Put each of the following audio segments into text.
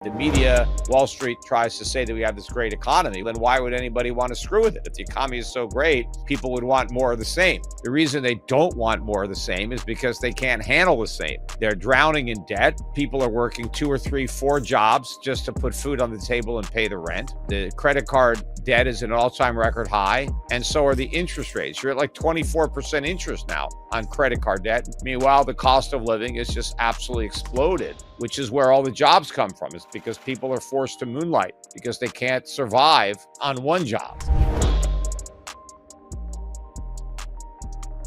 The media, Wall Street tries to say that we have this great economy. Then why would anybody want to screw with it? If the economy is so great, people would want more of the same. The reason they don't want more of the same is because they can't handle the same. They're drowning in debt. People are working 2 or 3, 4 jobs just to put food on the table and pay the rent. The credit card debt is an all-time record high, and so are the interest rates. You're at like 24% interest now on credit card debt. Meanwhile, the cost of living is just absolutely exploded, which is where all the jobs come from. It's because people are forced to moonlight because they can't survive on one job.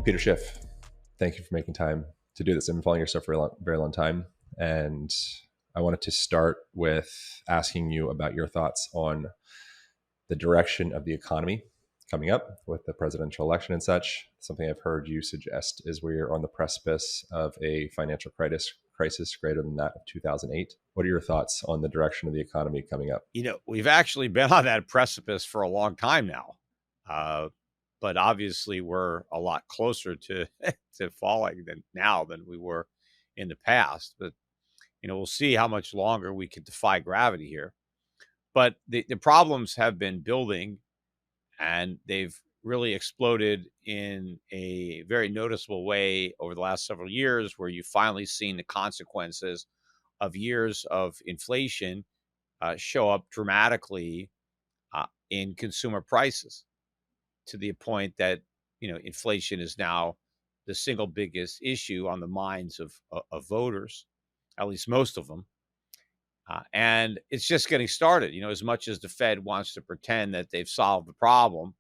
Peter Schiff, thank you for making time to do this. I've been following your stuff for a very long time, and I wanted to start with asking you about your thoughts on the direction of the economy coming up with the presidential election and such. Something I've heard you suggest is we're on the precipice of a financial crisis greater than that of 2008. What are your thoughts on the direction of the economy coming up? You know, we've actually been on that precipice for a long time now, but obviously we're a lot closer to falling than we were in the past. But we'll see how much longer we can defy gravity here. But the problems have been building, and they've really exploded in a very noticeable way over the last several years, where you've finally seen the consequences of years of inflation show up dramatically in consumer prices, to the point that inflation is now the single biggest issue on the minds of voters, at least most of them. And it's just getting started. As much as the Fed wants to pretend that they've solved the problem,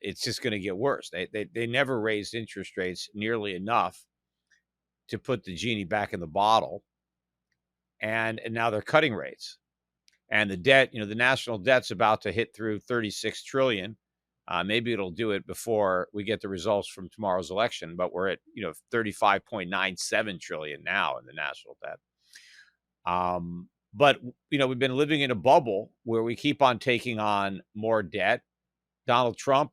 it's just going to get worse. They never raised interest rates nearly enough to put the genie back in the bottle, and now they're cutting rates. And the debt, the national debt's about to hit through 36 trillion. Maybe it'll do it before we get the results from tomorrow's election, but we're at 35.97 trillion now in the national debt. But we've been living in a bubble where we keep on taking on more debt. Donald Trump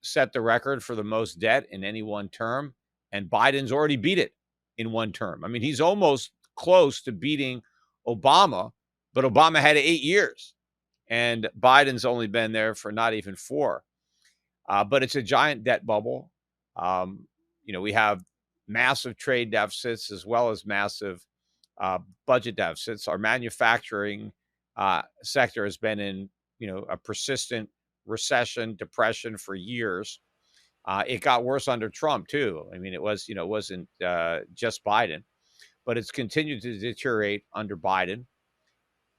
set the record for the most debt in any one term, and Biden's already beat it in one term. I mean, he's almost close to beating Obama, but Obama had 8 years, and Biden's only been there for not even 4. But it's a giant debt bubble. We have massive trade deficits as well as massive budget deficits. Our manufacturing sector has been in, a persistent recession, depression for years. It got worse under Trump too. I mean, it wasn't just Biden, but it's continued to deteriorate under Biden.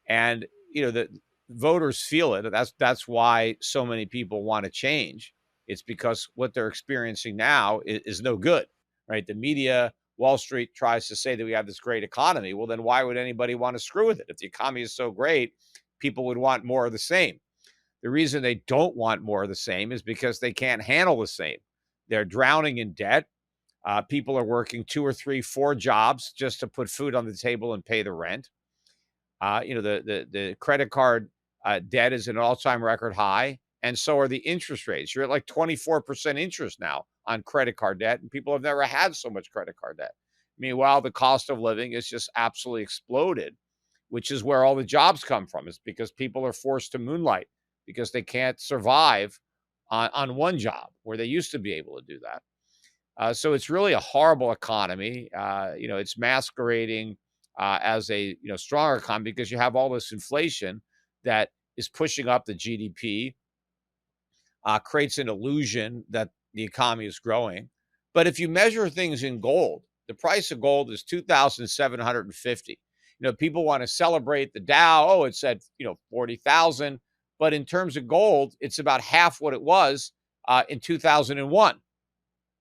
And, the voters feel it. That's why so many people want to change. It's because what they're experiencing now is no good, right? The media, Wall Street tries to say that we have this great economy. Well, then why would anybody want to screw with it? If the economy is so great, people would want more of the same. The reason they don't want more of the same is because they can't handle the same. They're drowning in debt. People are working 2 or 3, 4 jobs just to put food on the table and pay the rent. The credit card debt is an all-time record high, and so are the interest rates. You're at like 24% interest now on credit card debt, and people have never had so much credit card debt. Meanwhile, the cost of living is just absolutely exploded, which is where all the jobs come from. It's because people are forced to moonlight because they can't survive on one job where they used to be able to do that. So it's really a horrible economy. It's masquerading as a stronger economy because you have all this inflation that is pushing up the GDP, creates an illusion that the economy is growing. But if you measure things in gold, the price of gold is 2,750. People want to celebrate the Dow. Oh, it's at 40,000. But in terms of gold, it's about half what it was in 2001.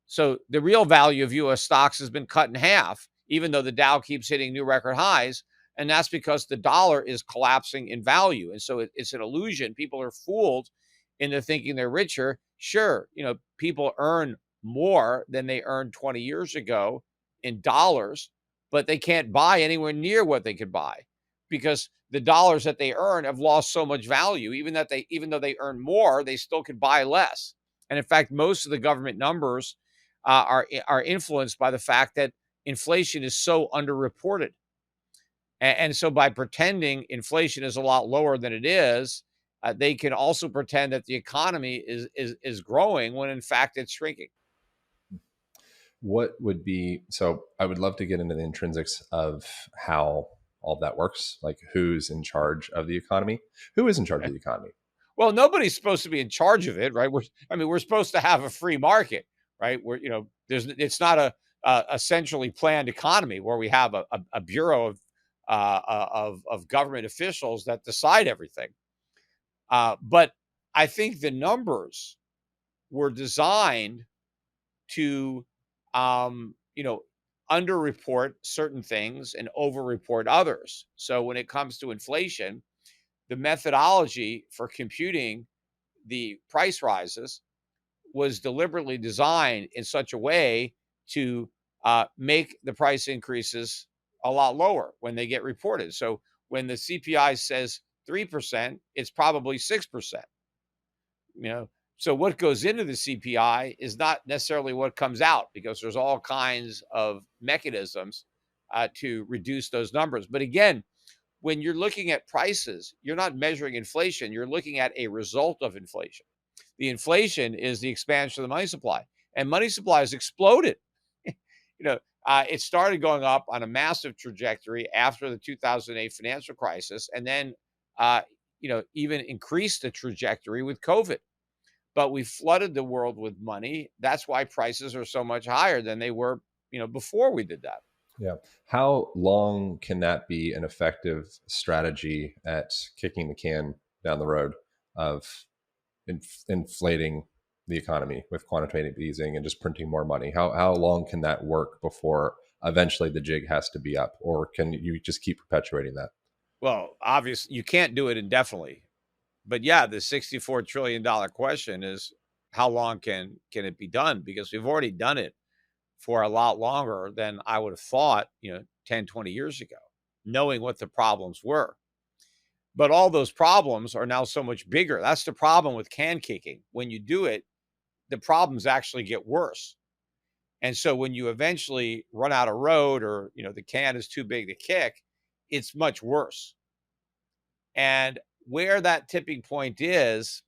So the real value of U.S. stocks has been cut in half, even though the Dow keeps hitting new record highs. And that's because the dollar is collapsing in value. And so it's an illusion. People are fooled into thinking they're richer. Sure, people earn more than they earned 20 years ago in dollars, but they can't buy anywhere near what they could buy because the dollars that they earn have lost so much value. Even though they earn more, they still could buy less. And in fact, most of the government numbers are influenced by the fact that inflation is so underreported. And so by pretending inflation is a lot lower than it is, they can also pretend that the economy is growing when in fact it's shrinking. What would be, so I would love to get into the intrinsics of how all that works, like who's in charge of the economy, who is in charge of the economy. Well, nobody's supposed to be in charge of it, right? We're supposed to have a free market, right? Where it's not a centrally planned economy where we have a bureau of government officials that decide everything. But I think the numbers were designed to, um, you know, underreport certain things and overreport others. So when it comes to inflation, the methodology for computing the price rises was deliberately designed in such a way to make the price increases a lot lower when they get reported. So when the CPI says 3%, it's probably 6%. You know, so what goes into the CPI is not necessarily what comes out because there's all kinds of mechanisms to reduce those numbers. But again, when you're looking at prices, you're not measuring inflation, you're looking at a result of inflation. The inflation is the expansion of the money supply, and money supply has exploded. It started going up on a massive trajectory after the 2008 financial crisis, and then, even increased the trajectory with COVID. But we flooded the world with money. That's why prices are so much higher than they were, before we did that. Yeah. How long can that be an effective strategy at kicking the can down the road of inflating the economy with quantitative easing and just printing more money? How long can that work before eventually the jig has to be up, or can you just keep perpetuating that? Well, obviously, you can't do it indefinitely. But yeah, the $64 trillion question is how long can it be done? Because we've already done it for a lot longer than I would have thought, 10, 20 years ago, knowing what the problems were. But all those problems are now so much bigger. That's the problem with can kicking. When you do it, the problems actually get worse. And so when you eventually run out of road or, the can is too big to kick, it's much worse. And where that tipping point is,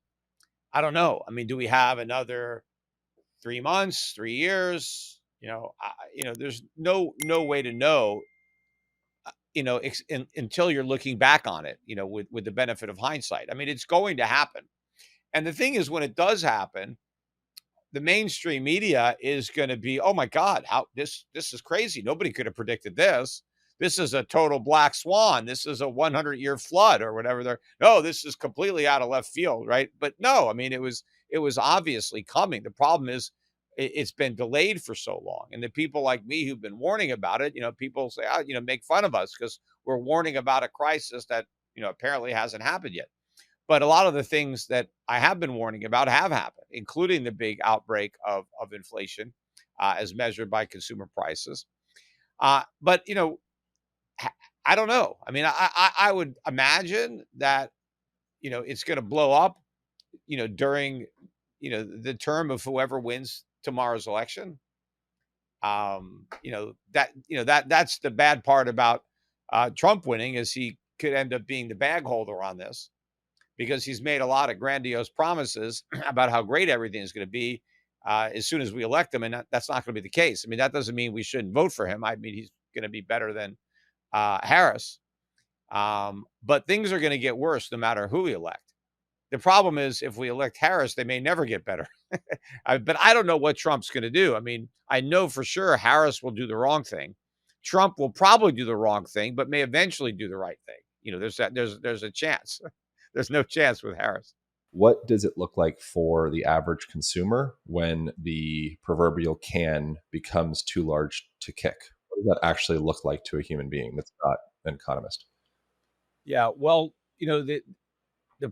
I don't know. I mean, do we have another 3 months, 3 years? There's no way to know, until you're looking back on it, with the benefit of hindsight. I mean, it's going to happen. And the thing is, when it does happen, the mainstream media is going to be, oh my God, how this is crazy. Nobody could have predicted this. This is a total black swan. This is a 100-year flood or whatever. No, this is completely out of left field, right? But no, I mean, it was obviously coming. The problem is it's been delayed for so long, and the people like me who've been warning about it, people say, make fun of us because we're warning about a crisis that apparently hasn't happened yet. But a lot of the things that I have been warning about have happened, including the big outbreak of inflation as measured by consumer prices. But I don't know. I mean, I would imagine that it's going to blow up during the term of whoever wins tomorrow's election. That's the bad part about Trump winning is he could end up being the bag holder on this, because he's made a lot of grandiose promises about how great everything is going to be as soon as we elect him. And that's not going to be the case. I mean, that doesn't mean we shouldn't vote for him. I mean, he's going to be better than Harris. But things are going to get worse no matter who we elect. The problem is if we elect Harris, they may never get better. But I don't know what Trump's going to do. I mean, I know for sure Harris will do the wrong thing. Trump will probably do the wrong thing, but may eventually do the right thing. There's a chance. There's no chance with Harris. What does it look like for the average consumer when the proverbial can becomes too large to kick? What does that actually look like to a human being that's not an economist? Yeah, well, the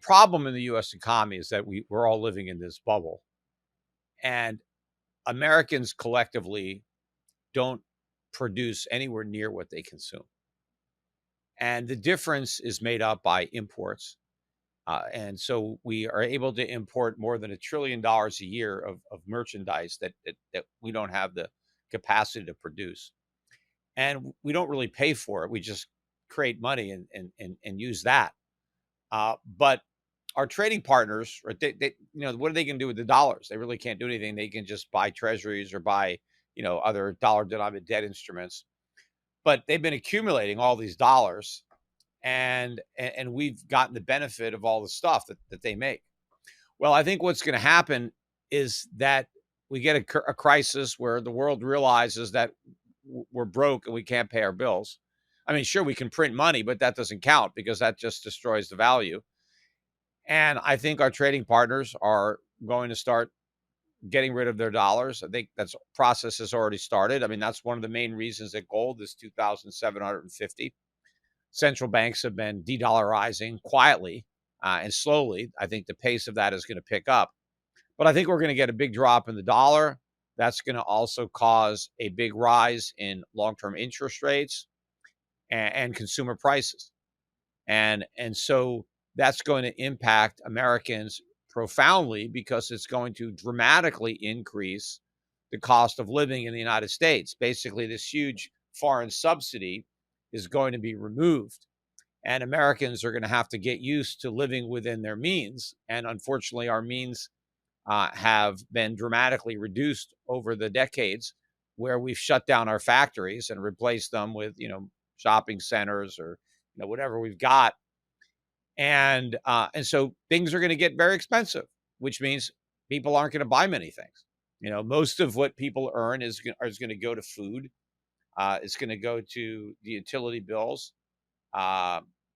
problem in the U.S. economy is that we're all living in this bubble, and Americans collectively don't produce anywhere near what they consume. And the difference is made up by imports. And so we are able to import more than $1 trillion a year of merchandise that we don't have the capacity to produce. And we don't really pay for it. We just create money and use that. But our trading partners, right, they what are they going to do with the dollars? They really can't do anything. They can just buy treasuries or buy, other dollar denominated debt instruments. But they've been accumulating all these dollars, and we've gotten the benefit of all the stuff that they make. Well, I think what's going to happen is that we get a crisis where the world realizes that we're broke and we can't pay our bills. I mean, sure, we can print money, but that doesn't count because that just destroys the value. And I think our trading partners are going to start getting rid of their dollars. I think that's process has already started. I mean, that's one of the main reasons that gold is 2,750. Central banks have been de-dollarizing quietly and slowly. I think the pace of that is going to pick up. But I think we're going to get a big drop in the dollar. That's going to also cause a big rise in long-term interest rates and consumer prices. And so that's going to impact Americans profoundly because it's going to dramatically increase the cost of living in the United States. Basically, this huge foreign subsidy is going to be removed, and Americans are going to have to get used to living within their means. And unfortunately, our means have been dramatically reduced over the decades, where we've shut down our factories and replaced them with, shopping centers or, whatever we've got. And so things are going to get very expensive, which means people aren't going to buy many things. Most of what people earn is going to go to food. It's going to go to the utility bills, healthcare.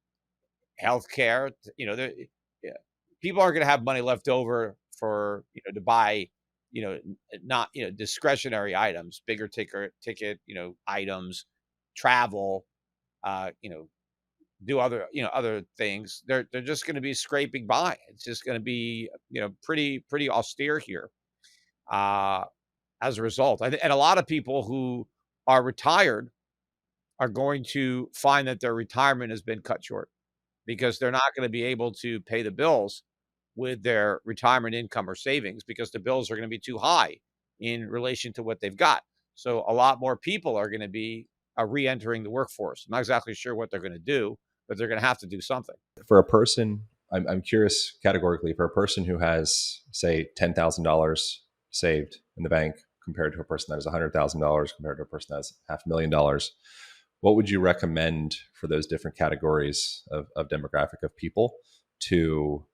People aren't going to have money left over for to buy not discretionary items, bigger ticket items, travel, do other things. They're just going to be scraping by. It's just going to be pretty austere here as a result. And a lot of people who are retired are going to find that their retirement has been cut short because they're not going to be able to pay the bills with their retirement income or savings because the bills are going to be too high in relation to what they've got. So a lot more people are going to be re-entering the workforce. I'm not exactly sure what they're going to do, but they're going to have to do something. For a person, I'm curious categorically, for a person who has, say, $10,000 saved in the bank compared to a person that has $100,000 compared to a person that has $500,000, what would you recommend for those different categories of demographic of people to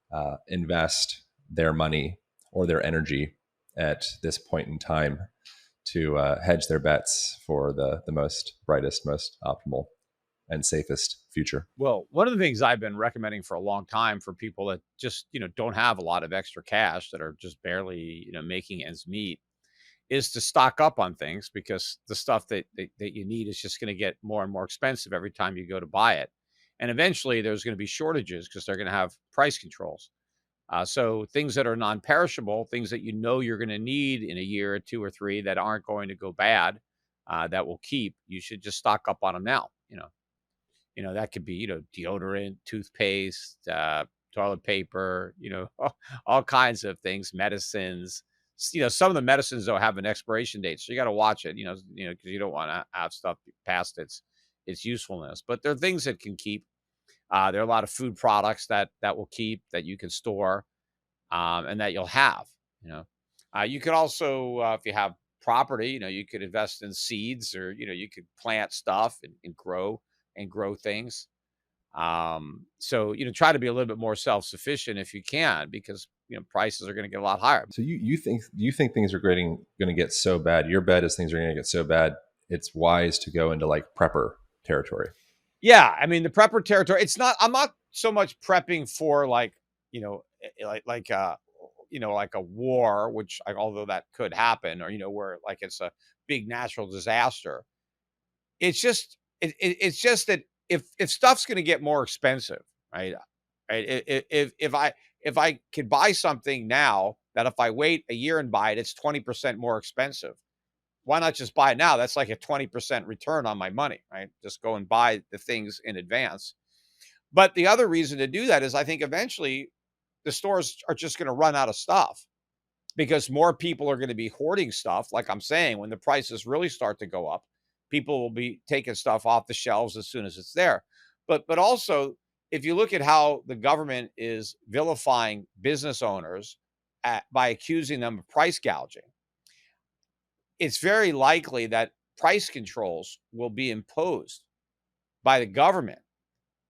invest their money or their energy at this point in time to hedge their bets for the most brightest, most optimal and safest future? Well, one of the things I've been recommending for a long time for people that just, don't have a lot of extra cash, that are just barely, making ends meet, is to stock up on things, because the stuff that you need is just going to get more and more expensive every time you go to buy it. And eventually there's going to be shortages because they're going to have price controls. So things that are non-perishable, things that you're going to need in a year or two or three that aren't going to go bad, that will keep, you should just stock up on them now. That could be, deodorant, toothpaste, toilet paper, all kinds of things, medicines. Some of the medicines though have an expiration date, so you got to watch it, because you don't want to have stuff past its usefulness. But there are things that can keep. There are a lot of food products that will keep, that you can store, and that you'll have. You could also, if you have property, you could invest in seeds, or you could plant stuff and grow things. So try to be a little bit more self-sufficient if you can, because prices are going to get a lot higher. So you think things are going to get so bad? Your bet is things are going to get so bad it's wise to go into like prepper territory. Yeah, I mean, the prepper territory, I'm not so much prepping for like a war, which although that could happen, or where like it's a big natural disaster. It's just that if stuff's going to get more expensive, right? If I could buy something now that if I wait a year and buy it, it's 20% more expensive. Why not just buy it now? That's like a 20% return on my money, right? Just go and buy the things in advance. But the other reason to do that is I think eventually the stores are just going to run out of stuff, because more people are going to be hoarding stuff. Like I'm saying, when the prices really start to go up, people will be taking stuff off the shelves as soon as it's there. But also, if you look at how the government is vilifying business owners by accusing them of price gouging, it's very likely that price controls will be imposed by the government.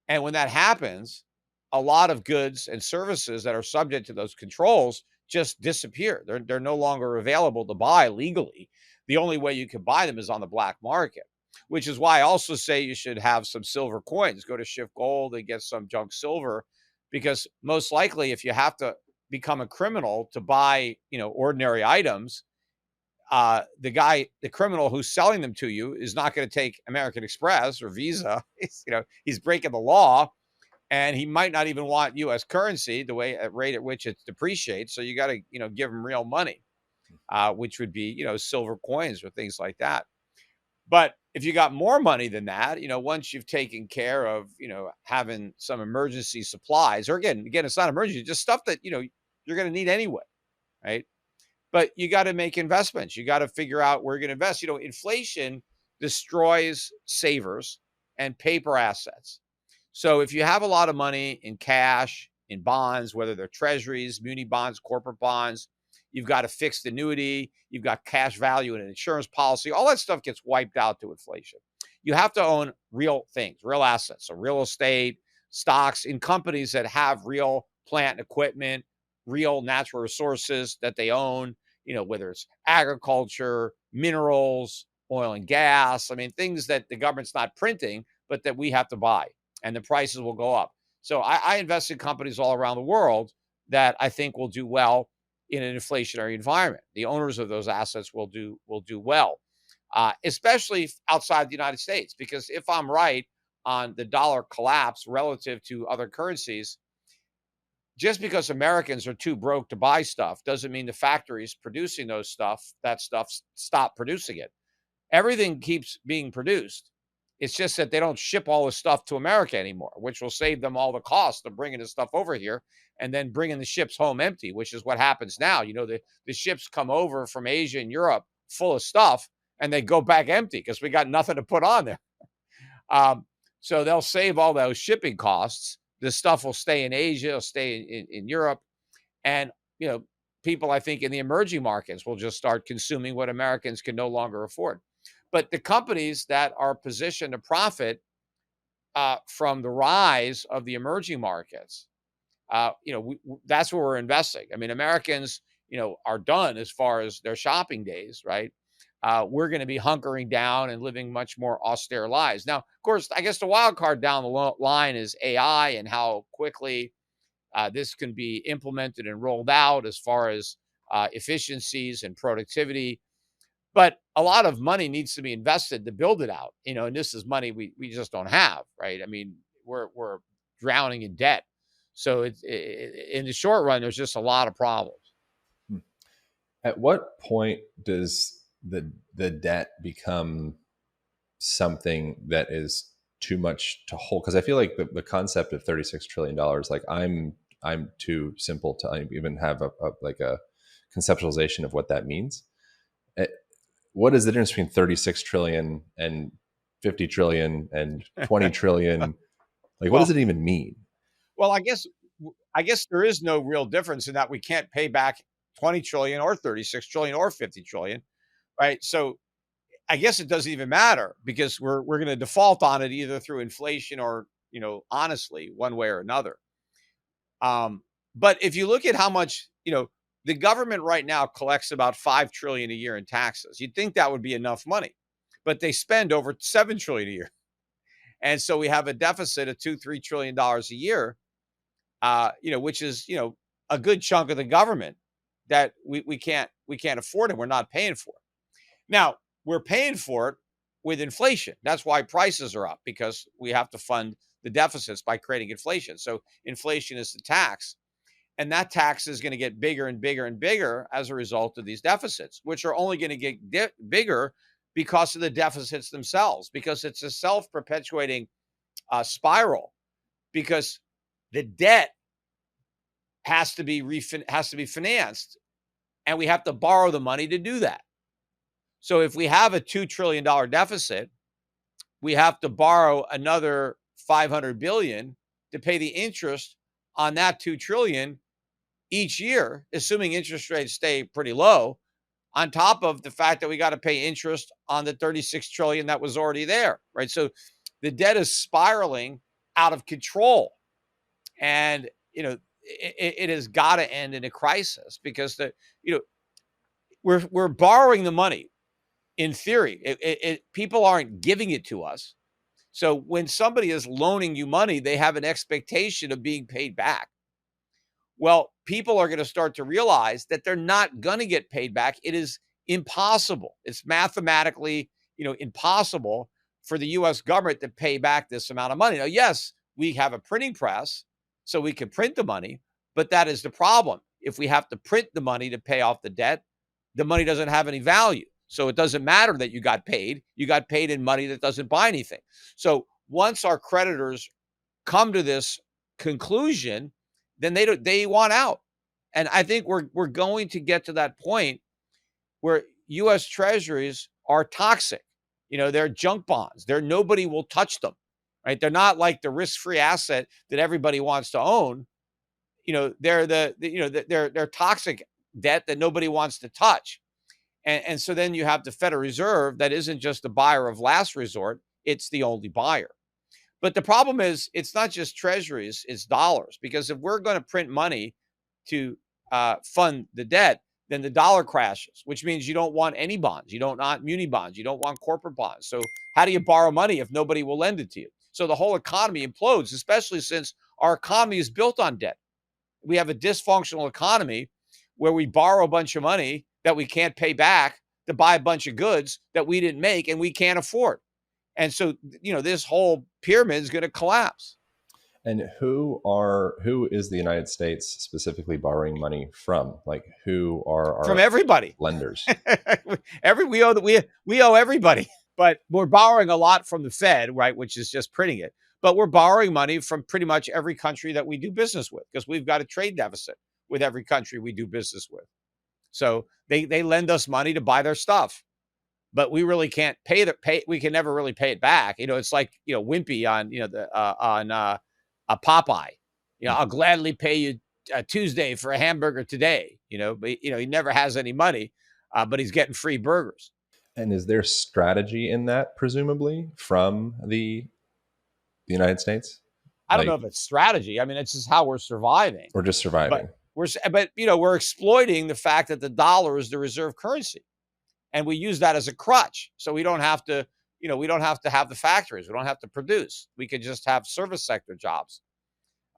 And when that happens, a lot of goods and services that are subject to those controls just disappear. They're no longer available to buy legally. The only way you can buy them is on the black market, which is why I also say you should have some silver coins. Go to Schiff Gold and get some junk silver, because most likely, if you have to become a criminal to buy, ordinary items, the criminal who's selling them to you is not going to take American Express or Visa. He's breaking the law, and he might not even want U.S. currency, the rate at which it depreciates. So you got to, give him real money, which would be, silver coins or things like that. But if you got more money than that, once you've taken care of, having some emergency supplies, or again, it's not emergency, just stuff that, you're going to need anyway, right? But you got to make investments. You got to figure out where you're going to invest. Inflation destroys savers and paper assets. So if you have a lot of money in cash, in bonds, whether they're treasuries, muni bonds, corporate bonds, you've got a fixed annuity, you've got cash value in an insurance policy, all that stuff gets wiped out to inflation. You have to own real things, real assets, so real estate, stocks in companies that have real plant and equipment, real natural resources that they own, whether it's agriculture, minerals, oil and gas. I mean, things that the government's not printing, but that we have to buy, and the prices will go up. So I invest in companies all around the world that I think will do well in an inflationary environment. The owners of those assets will do well, especially outside the United States, because if I'm right on the dollar collapse relative to other currencies, just because Americans are too broke to buy stuff doesn't mean the factories producing that stuff stop producing it. Everything keeps being produced. It's just that they don't ship all the stuff to America anymore, which will save them all the cost of bringing the stuff over here and then bringing the ships home empty, which is what happens now. The ships come over from Asia and Europe full of stuff, and they go back empty because we got nothing to put on there. So they'll save all those shipping costs. The stuff will stay in Asia, it'll stay in Europe. And, people, I think, in the emerging markets will just start consuming what Americans can no longer afford. But the companies that are positioned to profit from the rise of the emerging markets, that's where we're investing. I mean, Americans, are done as far as their shopping days, right? We're going to be hunkering down and living much more austere lives. Now, of course, I guess the wild card down the line is AI and how quickly this can be implemented and rolled out as far as efficiencies and productivity. But a lot of money needs to be invested to build it out, and this is money we just don't have, right? I mean, we're drowning in debt. So in the short run, there's just a lot of problems. At what point does the debt become something that is too much to hold? Because I feel like the concept of $36 trillion, like I'm too simple to even have a conceptualization of what that means. What is the difference between 36 trillion and 50 trillion and 20 trillion? Like, what does it even mean? Well, I guess there is no real difference in that we can't pay back 20 trillion or 36 trillion or 50 trillion, right? So I guess it doesn't even matter, because we're going to default on it either through inflation or, honestly, one way or another. But if you look at how much, the government right now collects about 5 trillion a year in taxes. You'd think that would be enough money, but they spend over 7 trillion a year. And so we have a deficit of $2-3 trillion a year, which is, a good chunk of the government that we can't afford, and we're not paying for. Now, we're paying for it with inflation. That's why prices are up, because we have to fund the deficits by creating inflation. So inflation is the tax. And that tax is going to get bigger and bigger and bigger as a result of these deficits, which are only going to get bigger because of the deficits themselves, because it's a self-perpetuating spiral, because the debt has to be financed, and we have to borrow the money to do that. So if we have a $2 trillion deficit, we have to borrow another 500 billion to pay the interest on that 2 trillion each year, assuming interest rates stay pretty low, on top of the fact that we got to pay interest on the 36 trillion that was already there, right? So the debt is spiraling out of control. And, it has got to end in a crisis, because we're borrowing the money in theory. People aren't giving it to us. So when somebody is loaning you money, they have an expectation of being paid back. Well, people are going to start to realize that they're not going to get paid back. It is impossible. It's mathematically, impossible for the U.S. government to pay back this amount of money. Now, yes, we have a printing press, so we can print the money, but that is the problem. If we have to print the money to pay off the debt, the money doesn't have any value. So it doesn't matter that you got paid. You got paid in money that doesn't buy anything. So once our creditors come to this conclusion, then they want out. And I think we're going to get to that point where U.S. Treasuries are toxic. They're junk bonds. Nobody will touch them, right? They're not like the risk-free asset that everybody wants to own. They're they're toxic debt that nobody wants to touch. And so then you have the Federal Reserve that isn't just the buyer of last resort, it's the only buyer. But the problem is, it's not just treasuries, it's dollars. Because if we're going to print money to fund the debt, then the dollar crashes, which means you don't want any bonds. You don't want muni bonds. You don't want corporate bonds. So how do you borrow money if nobody will lend it to you? So the whole economy implodes, especially since our economy is built on debt. We have a dysfunctional economy where we borrow a bunch of money that we can't pay back to buy a bunch of goods that we didn't make and we can't afford. And so, this whole pyramid is going to collapse. And who is the United States specifically borrowing money from? Like, who are our from everybody lenders? we owe everybody, but we're borrowing a lot from the Fed, right? Which is just printing it. But we're borrowing money from pretty much every country that we do business with, because we've got a trade deficit with every country we do business with. So they lend us money to buy their stuff, but we really can't pay. We can never really pay it back. It's like, Wimpy on, a Popeye, I'll gladly pay you Tuesday for a hamburger today, but he never has any money, but he's getting free burgers. And is there strategy in that, presumably, from the United States? I don't know if it's strategy. I mean, it's just how we're surviving. We're just surviving. But we're exploiting the fact that the dollar is the reserve currency, and we use that as a crutch. So we don't have to, we don't have to have the factories. We don't have to produce. We could just have service sector jobs,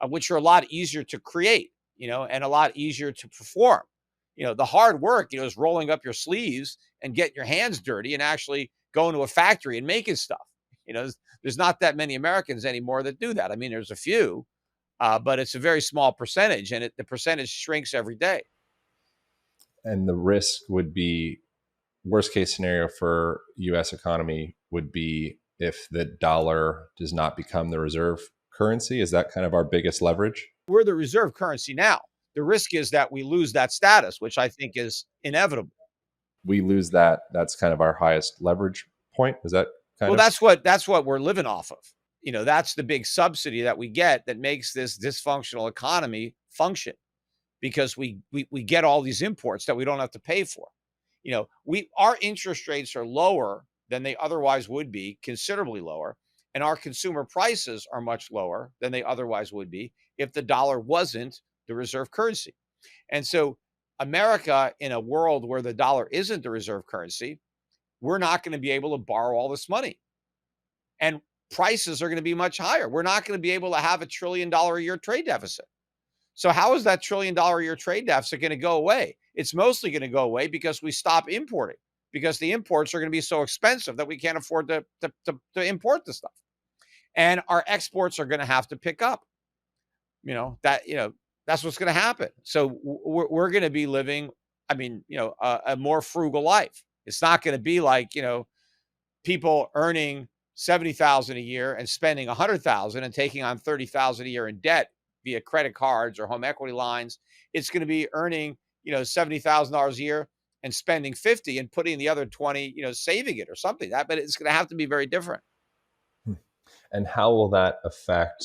which are a lot easier to create, and a lot easier to perform. The hard work, is rolling up your sleeves and getting your hands dirty and actually going to a factory and making stuff. There's not that many Americans anymore that do that. I mean, there's a few, but it's a very small percentage, and the percentage shrinks every day. And the risk would be, worst case scenario for U.S. economy would be if the dollar does not become the reserve currency. Is that kind of our biggest leverage? We're the reserve currency now. The risk is that we lose that status, which I think is inevitable. We lose that. That's kind of our highest leverage point. Is that kind of? That's what we're living off of. That's the big subsidy that we get that makes this dysfunctional economy function, because we get all these imports that we don't have to pay for. Our interest rates are lower than they otherwise would be, considerably lower, and our consumer prices are much lower than they otherwise would be if the dollar wasn't the reserve currency. And so America, in a world where the dollar isn't the reserve currency, we're not going to be able to borrow all this money. And prices are going to be much higher. We're not going to be able to have $1 trillion a year trade deficit. So how is that $1 trillion a year trade deficit going to go away? It's mostly going to go away because we stop importing, because the imports are going to be so expensive that we can't afford to import the stuff. And our exports are going to have to pick up. That's what's going to happen. So we're going to be living, a more frugal life. It's not going to be like, people earning $70,000 a year and spending $100,000 and taking on $30,000 a year in debt via credit cards or home equity lines. It's going to be earning, $70,000 a year and spending 50 and putting the other 20, saving it or something. But it's going to have to be very different. And how will that affect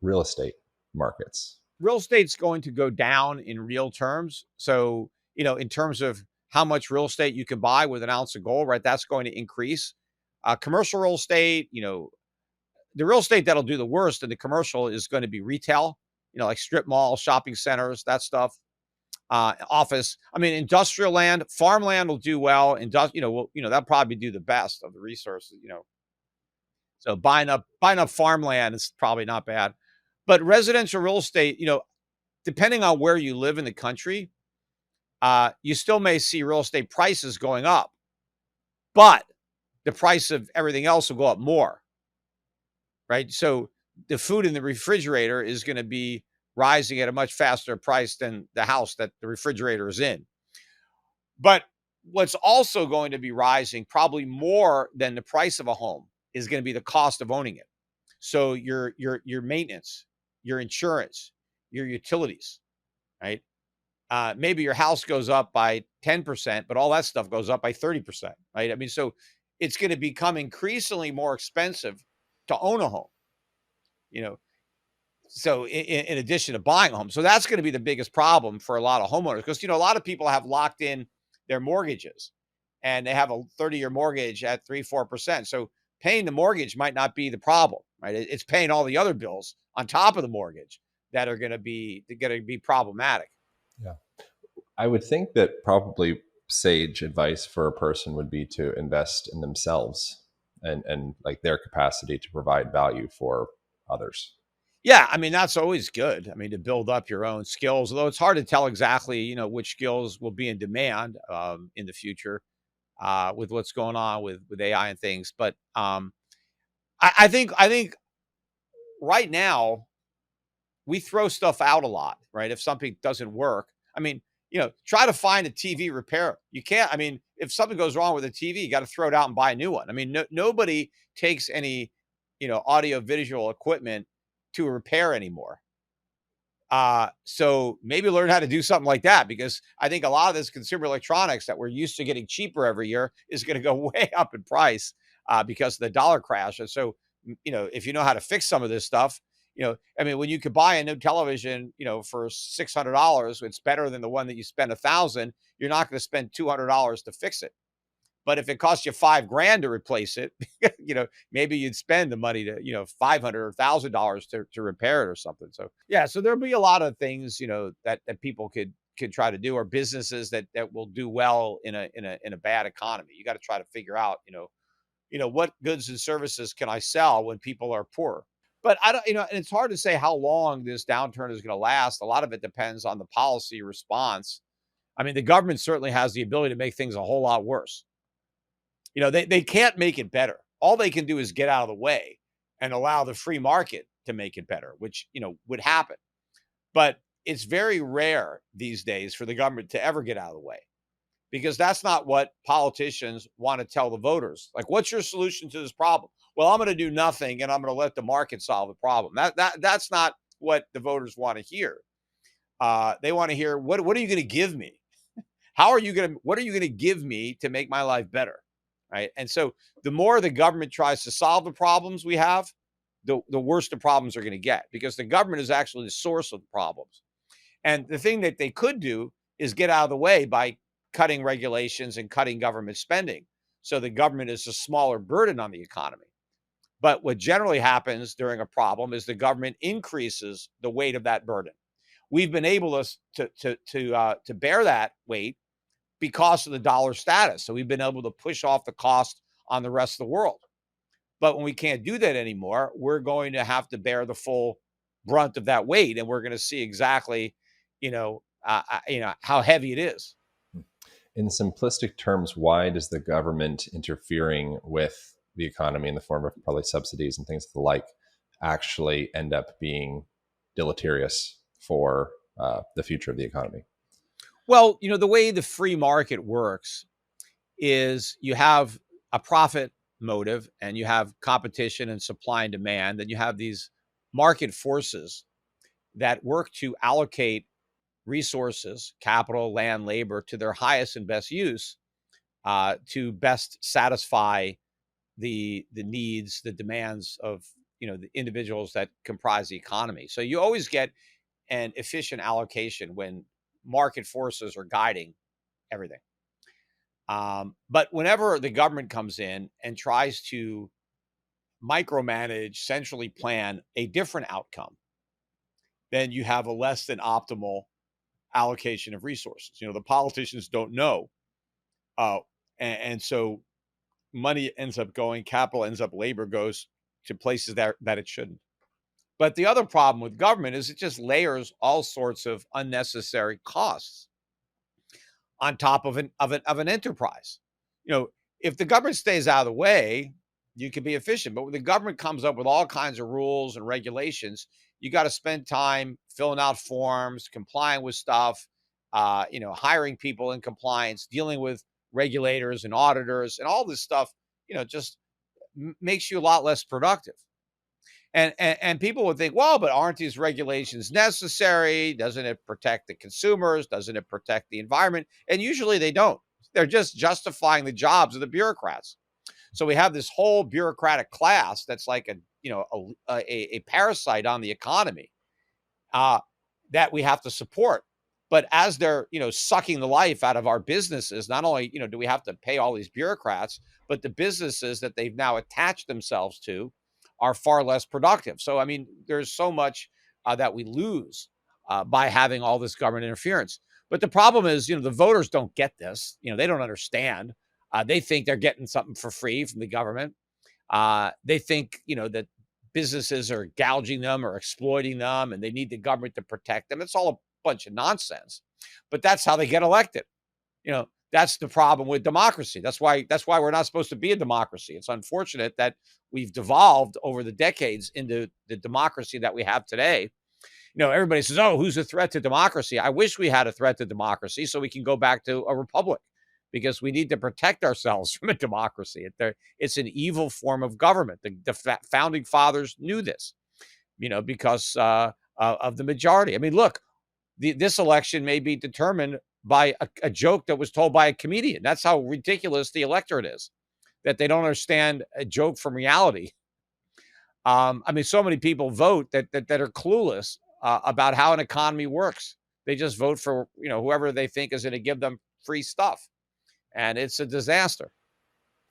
real estate markets? Real estate's going to go down in real terms. So, in terms of how much real estate you can buy with an ounce of gold, right? That's going to increase. Commercial real estate, the real estate that'll do the worst in the commercial is going to be retail, like strip malls, shopping centers, that stuff. Office. I mean, industrial land, farmland will do well. That'll probably do the best of the resources. So buying up farmland is probably not bad, but residential real estate, depending on where you live in the country, you still may see real estate prices going up, but the price of everything else will go up more, right? So the food in the refrigerator is going to be rising at a much faster price than the house that the refrigerator is in. But what's also going to be rising probably more than the price of a home is going to be the cost of owning it. So your maintenance, your insurance, your utilities, right? Maybe your house goes up by 10%, but all that stuff goes up by 30%, right? I mean, so it's going to become increasingly more expensive to own a home, so in addition to buying a home. So that's going to be the biggest problem for a lot of homeowners, because, a lot of people have locked in their mortgages and they have a 30-year mortgage at 3-4%. So paying the mortgage might not be the problem, right? It's paying all the other bills on top of the mortgage that are going to be problematic. Yeah. I would think that probably sage advice for a person would be to invest in themselves and like their capacity to provide value for others. Yeah, I mean, that's always good. I mean, to build up your own skills, although it's hard to tell exactly, which skills will be in demand in the future with what's going on with AI and things. But I think right now we throw stuff out a lot, right? If something doesn't work, I mean, try to find a TV repair. You can't. I mean, if something goes wrong with a TV, you got to throw it out and buy a new one. I mean, nobody takes any, audio visual equipment to repair anymore. So maybe learn how to do something like that, because I think a lot of this consumer electronics that we're used to getting cheaper every year is going to go way up in price because of the dollar crash. And so, if you know how to fix some of this stuff, I mean, when you could buy a new television, for $600, it's better than the one that you spend $1,000. You're not going to spend $200 to fix it. But if it costs you $5,000 to replace it, maybe you'd spend the money to, $500 or $1,000 to repair it or something. So yeah, so there'll be a lot of things, that people could try to do, or businesses that will do well in a bad economy. You got to try to figure out, what goods and services can I sell when people are poor? But I don't, and it's hard to say how long this downturn is going to last. A lot of it depends on the policy response. I mean, the government certainly has the ability to make things a whole lot worse. They can't make it better. All they can do is get out of the way and allow the free market to make it better, which, would happen. But it's very rare these days for the government to ever get out of the way, because that's not what politicians want to tell the voters. Like, what's your solution to this problem? Well, I'm going to do nothing and I'm going to let the market solve the problem. That's not what the voters want to hear. They want to hear, what are you going to give me? What are you going to give me to make my life better? Right. And so the more the government tries to solve the problems we have, the worse the problems are going to get, because the government is actually the source of the problems. And the thing that they could do is get out of the way by cutting regulations and cutting government spending, so the government is a smaller burden on the economy. But what generally happens during a problem is the government increases the weight of that burden. We've been able to bear that weight because of the dollar status. So we've been able to push off the cost on the rest of the world. But when we can't do that anymore, we're going to have to bear the full brunt of that weight, and we're going to see exactly, how heavy it is. In simplistic terms, why does the government interfering with the economy in the form of probably subsidies and things of the like actually end up being deleterious for the future of the economy? Well, the way the free market works is you have a profit motive and you have competition and supply and demand. Then you have these market forces that work to allocate resources, capital, land, labor, to their highest and best use to best satisfy the needs, the demands of the individuals that comprise the economy. So you always get an efficient allocation when market forces are guiding everything. But whenever the government comes in and tries to micromanage, centrally plan a different outcome, then you have a less than optimal allocation of resources. The politicians don't know. Uh, and so money ends up going, capital ends up, labor goes to places that it shouldn't. But the other problem with government is it just layers all sorts of unnecessary costs on top of an enterprise. If the government stays out of the way, you can be efficient. But when the government comes up with all kinds of rules and regulations, you got to spend time filling out forms, complying with stuff, hiring people in compliance, dealing with regulators and auditors, and all this stuff. Just makes you a lot less productive. And people would think, well, but aren't these regulations necessary? Doesn't it protect the consumers? Doesn't it protect the environment? And usually they don't. They're just justifying the jobs of the bureaucrats. So we have this whole bureaucratic class that's like a parasite on the economy that we have to support. But as they're sucking the life out of our businesses, not only do we have to pay all these bureaucrats, but the businesses that they've now attached themselves to are far less productive. So I mean, there's so much that we lose by having all this government interference. But the problem is, the voters don't get this. They don't understand. They think they're getting something for free from the government. They think, that businesses are gouging them or exploiting them, and they need the government to protect them. It's all a bunch of nonsense. But that's how they get elected. That's the problem with democracy. That's why we're not supposed to be a democracy. It's unfortunate that we've devolved over the decades into the democracy that we have today. Everybody says, oh, who's a threat to democracy? I wish we had a threat to democracy so we can go back to a republic, because we need to protect ourselves from a democracy. It's an evil form of government. The founding fathers knew this, because of the majority. I mean, look, this election may be determined by a joke that was told by a comedian. That's how ridiculous the electorate is, that they don't understand a joke from reality. I mean, so many people vote that are clueless about how an economy works. They just vote for whoever they think is going to give them free stuff, and it's a disaster.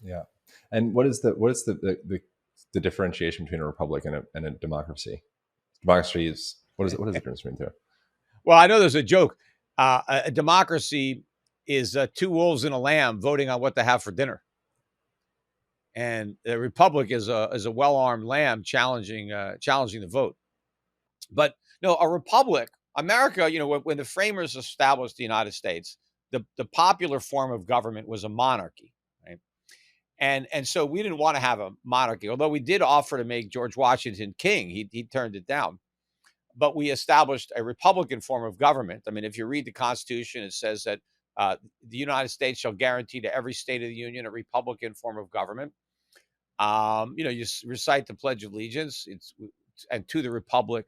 Yeah. And what is the differentiation between a republic and a democracy? Democracy is what is the difference between the two? Well, I know there's a joke. A democracy is two wolves and a lamb voting on what to have for dinner, and the republic is a well-armed lamb challenging the vote. But no, a republic, America. When the framers established the United States, the popular form of government was a monarchy, right? And so we didn't want to have a monarchy, although we did offer to make George Washington king. He turned it down. But we established a Republican form of government. I mean, if you read the Constitution, it says that the United States shall guarantee to every state of the Union a Republican form of government. You recite the Pledge of Allegiance, and to the Republic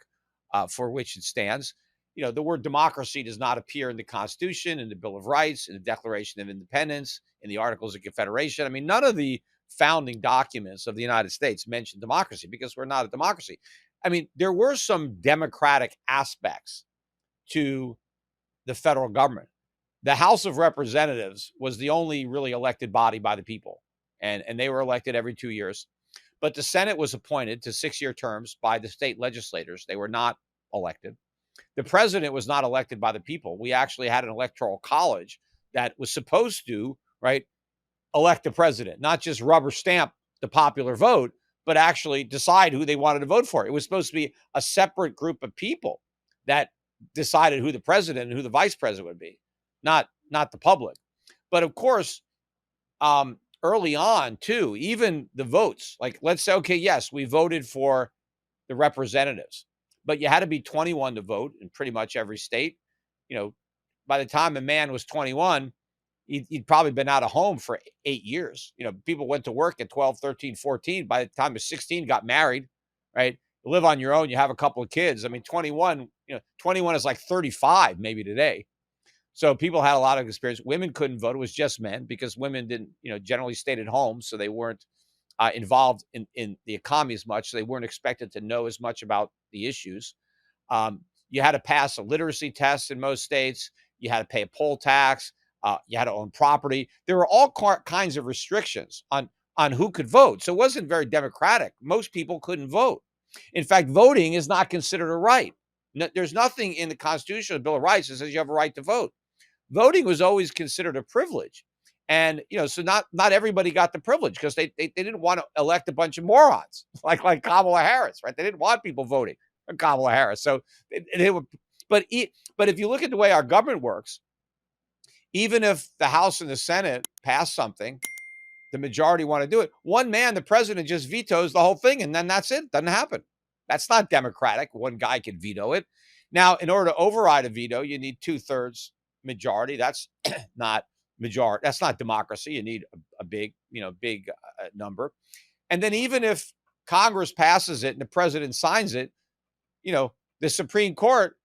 for which it stands. The word democracy does not appear in the Constitution, in the Bill of Rights, in the Declaration of Independence, in the Articles of Confederation. I mean, none of the founding documents of the United States mention democracy, because we're not a democracy. I mean, there were some democratic aspects to the federal government. The House of Representatives was the only really elected body by the people, and they were elected every 2 years. But the Senate was appointed to 6-year terms by the state legislators. They were not elected. The president was not elected by the people. We actually had an electoral college that was supposed to, right, elect the president, not just rubber stamp the popular vote, but actually decide who they wanted to vote for. It was supposed to be a separate group of people that decided who the president and who the vice president would be, not the public. But of course, early on too, even the votes, like let's say, okay, yes, we voted for the representatives, but you had to be 21 to vote in pretty much every state. By the time a man was 21, he'd probably been out of home for 8 years. People went to work at 12, 13, 14. By the time of 16, got married, right? You live on your own. You have a couple of kids. I mean, 21 is like 35 maybe today. So people had a lot of experience. Women couldn't vote. It was just men, because women didn't, generally stayed at home. So they weren't involved in the economy as much. So they weren't expected to know as much about the issues. You had to pass a literacy test in most states. You had to pay a poll tax. You had to own property. There were all kinds of restrictions on who could vote. So it wasn't very democratic. Most people couldn't vote. In fact, voting is not considered a right. No, there's nothing in the Constitution, the Bill of Rights, that says you have a right to vote. Voting was always considered a privilege. And so not everybody got the privilege because they didn't want to elect a bunch of morons like Kamala Harris, right? They didn't want people voting for Kamala Harris. So they were, but if you look at the way our government works, even if the House and the Senate pass something, the majority want to do it. One man, the president, just vetoes the whole thing, and then that's it. Doesn't happen. That's not democratic. One guy can veto it. Now, in order to override a veto, you need 2/3 majority. That's not majority. That's not democracy. You need a big number. And then even if Congress passes it and the president signs it, the Supreme Court,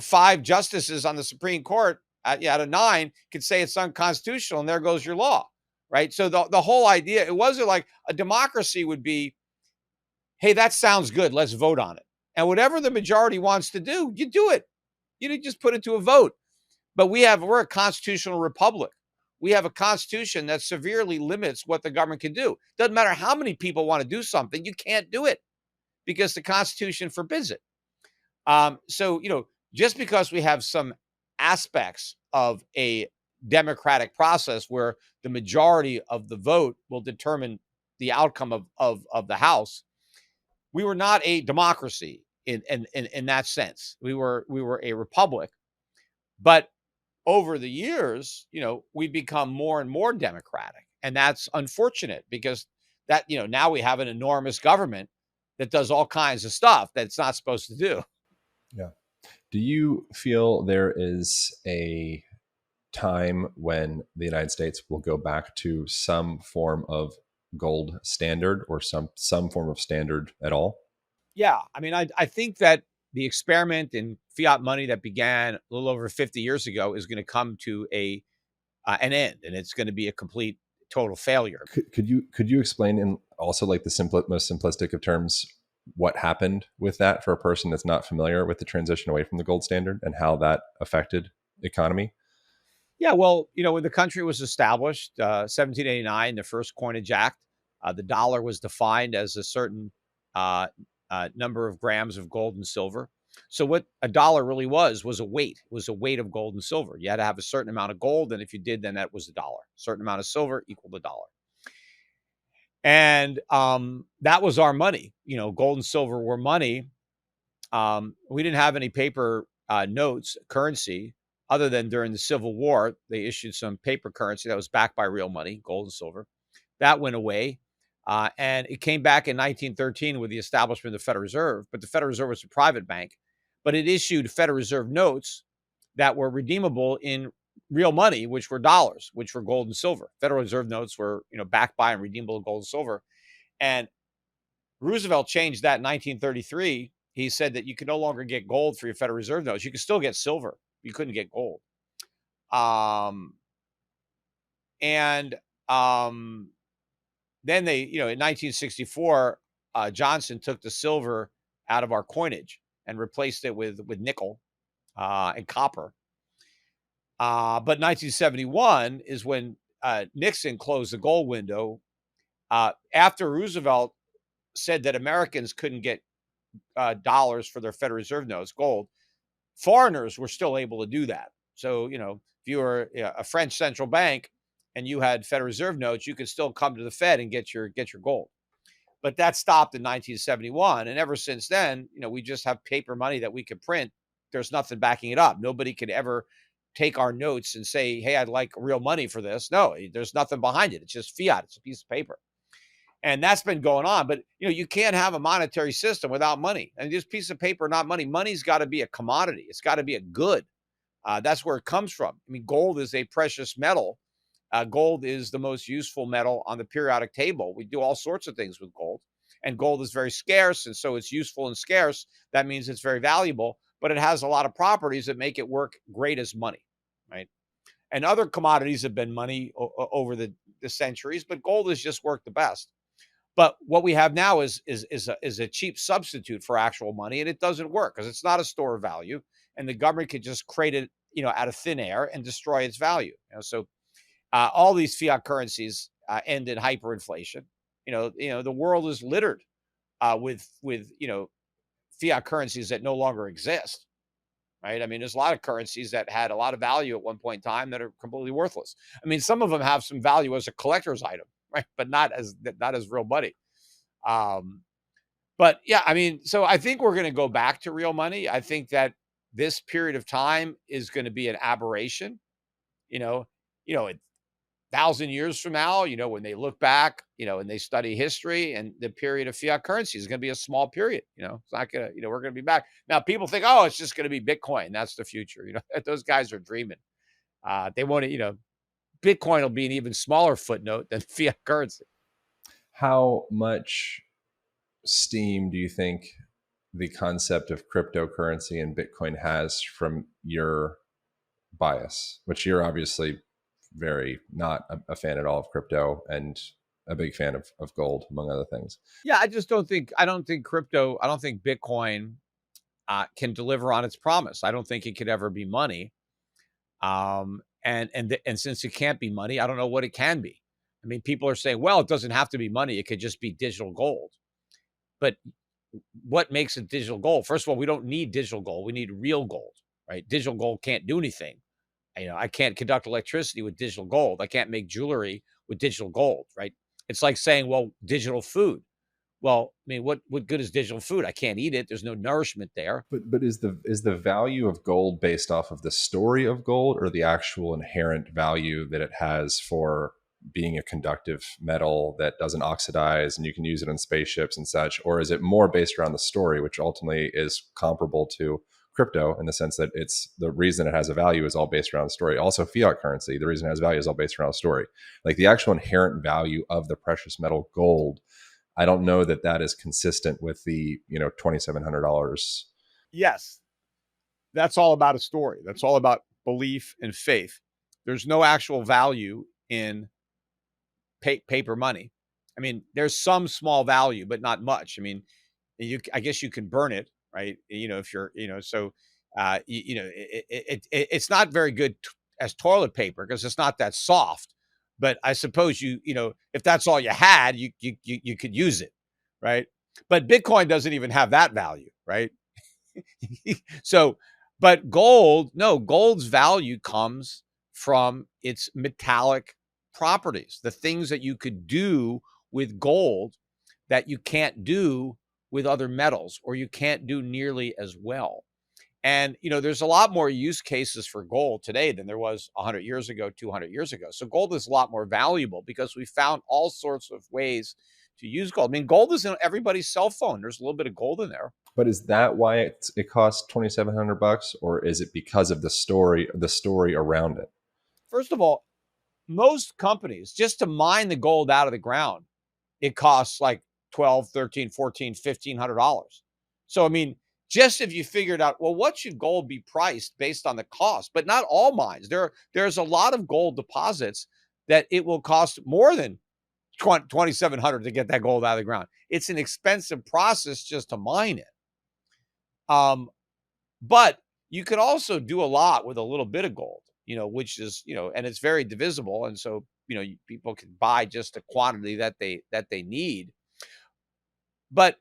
5 justices on the Supreme Court out of 9 could say it's unconstitutional, and there goes your law, right? So the whole idea, it wasn't like a democracy would be, hey, that sounds good, let's vote on it. And whatever the majority wants to do, you do it. You just put it to a vote. But we're a constitutional republic. We have a constitution that severely limits what the government can do. Doesn't matter how many people want to do something, you can't do it because the Constitution forbids it. So, just because we have some aspects of a democratic process where the majority of the vote will determine the outcome of the House, we were not a democracy in that sense. We were a republic. But over the years, we've become more and more democratic. And that's unfortunate because that, now we have an enormous government that does all kinds of stuff that it's not supposed to do. Yeah. Do you feel there is a time when the United States will go back to some form of gold standard or some form of standard at all? Yeah. I mean, I think that the experiment in fiat money that began a little over 50 years ago is going to come to an end, and it's going to be a complete total failure. Could you explain in also like the most simplistic of terms what happened with that for a person that's not familiar with the transition away from the gold standard and how that affected economy? Yeah, well, when the country was established, 1789, the first coinage act, the dollar was defined as a certain number of grams of gold and silver. So what a dollar really was a weight. It was a weight of gold and silver. You had to have a certain amount of gold, and if you did, then that was a dollar. A certain amount of silver equaled a dollar. And that was our money. Gold and silver were money. We didn't have any paper notes, currency, other than during the Civil War. They issued some paper currency that was backed by real money, gold and silver. That went away. And it came back in 1913 with the establishment of the Federal Reserve. But the Federal Reserve was a private bank. But it issued Federal Reserve notes that were redeemable in real money, which were dollars, which were gold and silver. Federal Reserve notes were, backed by and redeemable in gold and silver. And Roosevelt changed that in 1933. He said that you could no longer get gold for your Federal Reserve notes. You could still get silver. You couldn't get gold. Then they, in 1964, Johnson took the silver out of our coinage and replaced it with nickel and copper. But 1971 is when Nixon closed the gold window. After Roosevelt said that Americans couldn't get dollars for their Federal Reserve notes, gold, foreigners were still able to do that. So, if you were a French central bank and you had Federal Reserve notes, you could still come to the Fed and get your gold. But that stopped in 1971. And ever since then, we just have paper money that we could print. There's nothing backing it up. Nobody could ever take our notes and say, hey, I'd like real money for this. No, there's nothing behind it. It's just fiat. It's a piece of paper. And that's been going on. But, you can't have a monetary system without money. And this piece of paper, not money. Money's got to be a commodity. It's got to be a good. That's where it comes from. I mean, gold is a precious metal. Gold is the most useful metal on the periodic table. We do all sorts of things with gold. And gold is very scarce. And so it's useful and scarce. That means it's very valuable. But it has a lot of properties that make it work great as money, right? And other commodities have been money over the centuries, but gold has just worked the best. But what we have now is a cheap substitute for actual money, and it doesn't work because it's not a store of value, and the government could just create it, out of thin air and destroy its value. So all these fiat currencies end in hyperinflation. The world is littered with fiat currencies that no longer exist. Right. I mean, there's a lot of currencies that had a lot of value at one point in time that are completely worthless. I mean, some of them have some value as a collector's item, right? But not as real money. But yeah, I mean, so I think we're going to go back to real money. I think that this period of time is going to be an aberration. A thousand years from now, when they look back, and they study history, and the period of fiat currency is going to be a small period. It's not going to, we're going to be back. Now, people think, oh, it's just going to be Bitcoin. That's the future. Those guys are dreaming. They want to, Bitcoin will be an even smaller footnote than fiat currency. How much steam do you think the concept of cryptocurrency and Bitcoin has from your bias, which you're obviously very not a fan at all of crypto and a big fan of gold, among other things? Yeah, I don't think Bitcoin can deliver on its promise. I don't think it could ever be money. And since it can't be money, I don't know what it can be. I mean, people are saying, well, it doesn't have to be money. It could just be digital gold. But what makes it digital gold? First of all, we don't need digital gold. We need real gold, right? Digital gold can't do anything. I can't conduct electricity with digital gold. I can't make jewelry with digital gold, right? It's like saying, well, digital food. Well, I mean, what good is digital food? I can't eat it. There's no nourishment there. But is the value of gold based off of the story of gold, or the actual inherent value that it has for being a conductive metal that doesn't oxidize and you can use it on spaceships and such? Or is it more based around the story, which ultimately is comparable to crypto in the sense that it's the reason it has a value is all based around the story? Also, fiat currency, the reason it has value is all based around the story. Like the actual inherent value of the precious metal gold, I don't know that is consistent with the $2,700. Yes, that's all about a story. That's all about belief and faith. There's no actual value in paper money. I mean, there's some small value, but not much. I mean, I guess you can burn it, right? If you're, so, it's not very good as toilet paper because it's not that soft. But I suppose if that's all you had, you could use it, right? But Bitcoin doesn't even have that value, right? So, but gold's value comes from its metallic properties, the things that you could do with gold that you can't do with other metals, or you can't do nearly as well. And, there's a lot more use cases for gold today than there was 100 years ago, 200 years ago. So gold is a lot more valuable because we found all sorts of ways to use gold. I mean, gold is in everybody's cell phone. There's a little bit of gold in there. But is that why it costs $2,700, or is it because of the story around it? First of all, most companies, just to mine the gold out of the ground, it costs like $1,200, $1,300, $1,400, $1,500. So, I mean, just if you figured out, well, what should gold be priced based on the cost? But not all mines. There's a lot of gold deposits that it will cost more than $2,700 to get that gold out of the ground. It's an expensive process just to mine it. But you could also do a lot with a little bit of gold, which is, and it's very divisible. And so, people can buy just a quantity that they need. But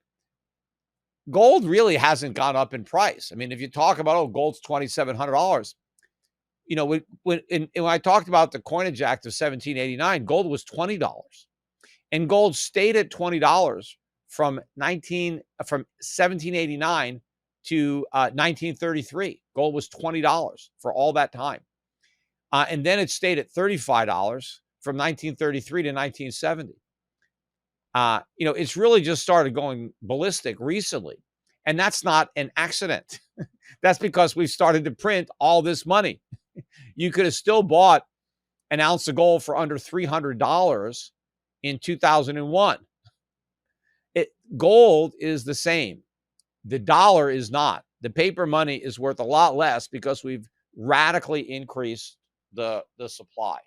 gold really hasn't gone up in price. I mean, if you talk about, gold's $2,700, when I talked about the Coinage Act of 1789, gold was $20, and gold stayed at $20 from 1789 to 1933. Gold was $20 for all that time. And then it stayed at $35 from 1933 to 1970. It's really just started going ballistic recently. And that's not an accident. That's because we've started to print all this money. You could have still bought an ounce of gold for under $300 in 2001. Gold is the same. The dollar is not. The paper money is worth a lot less because we've radically increased the supply.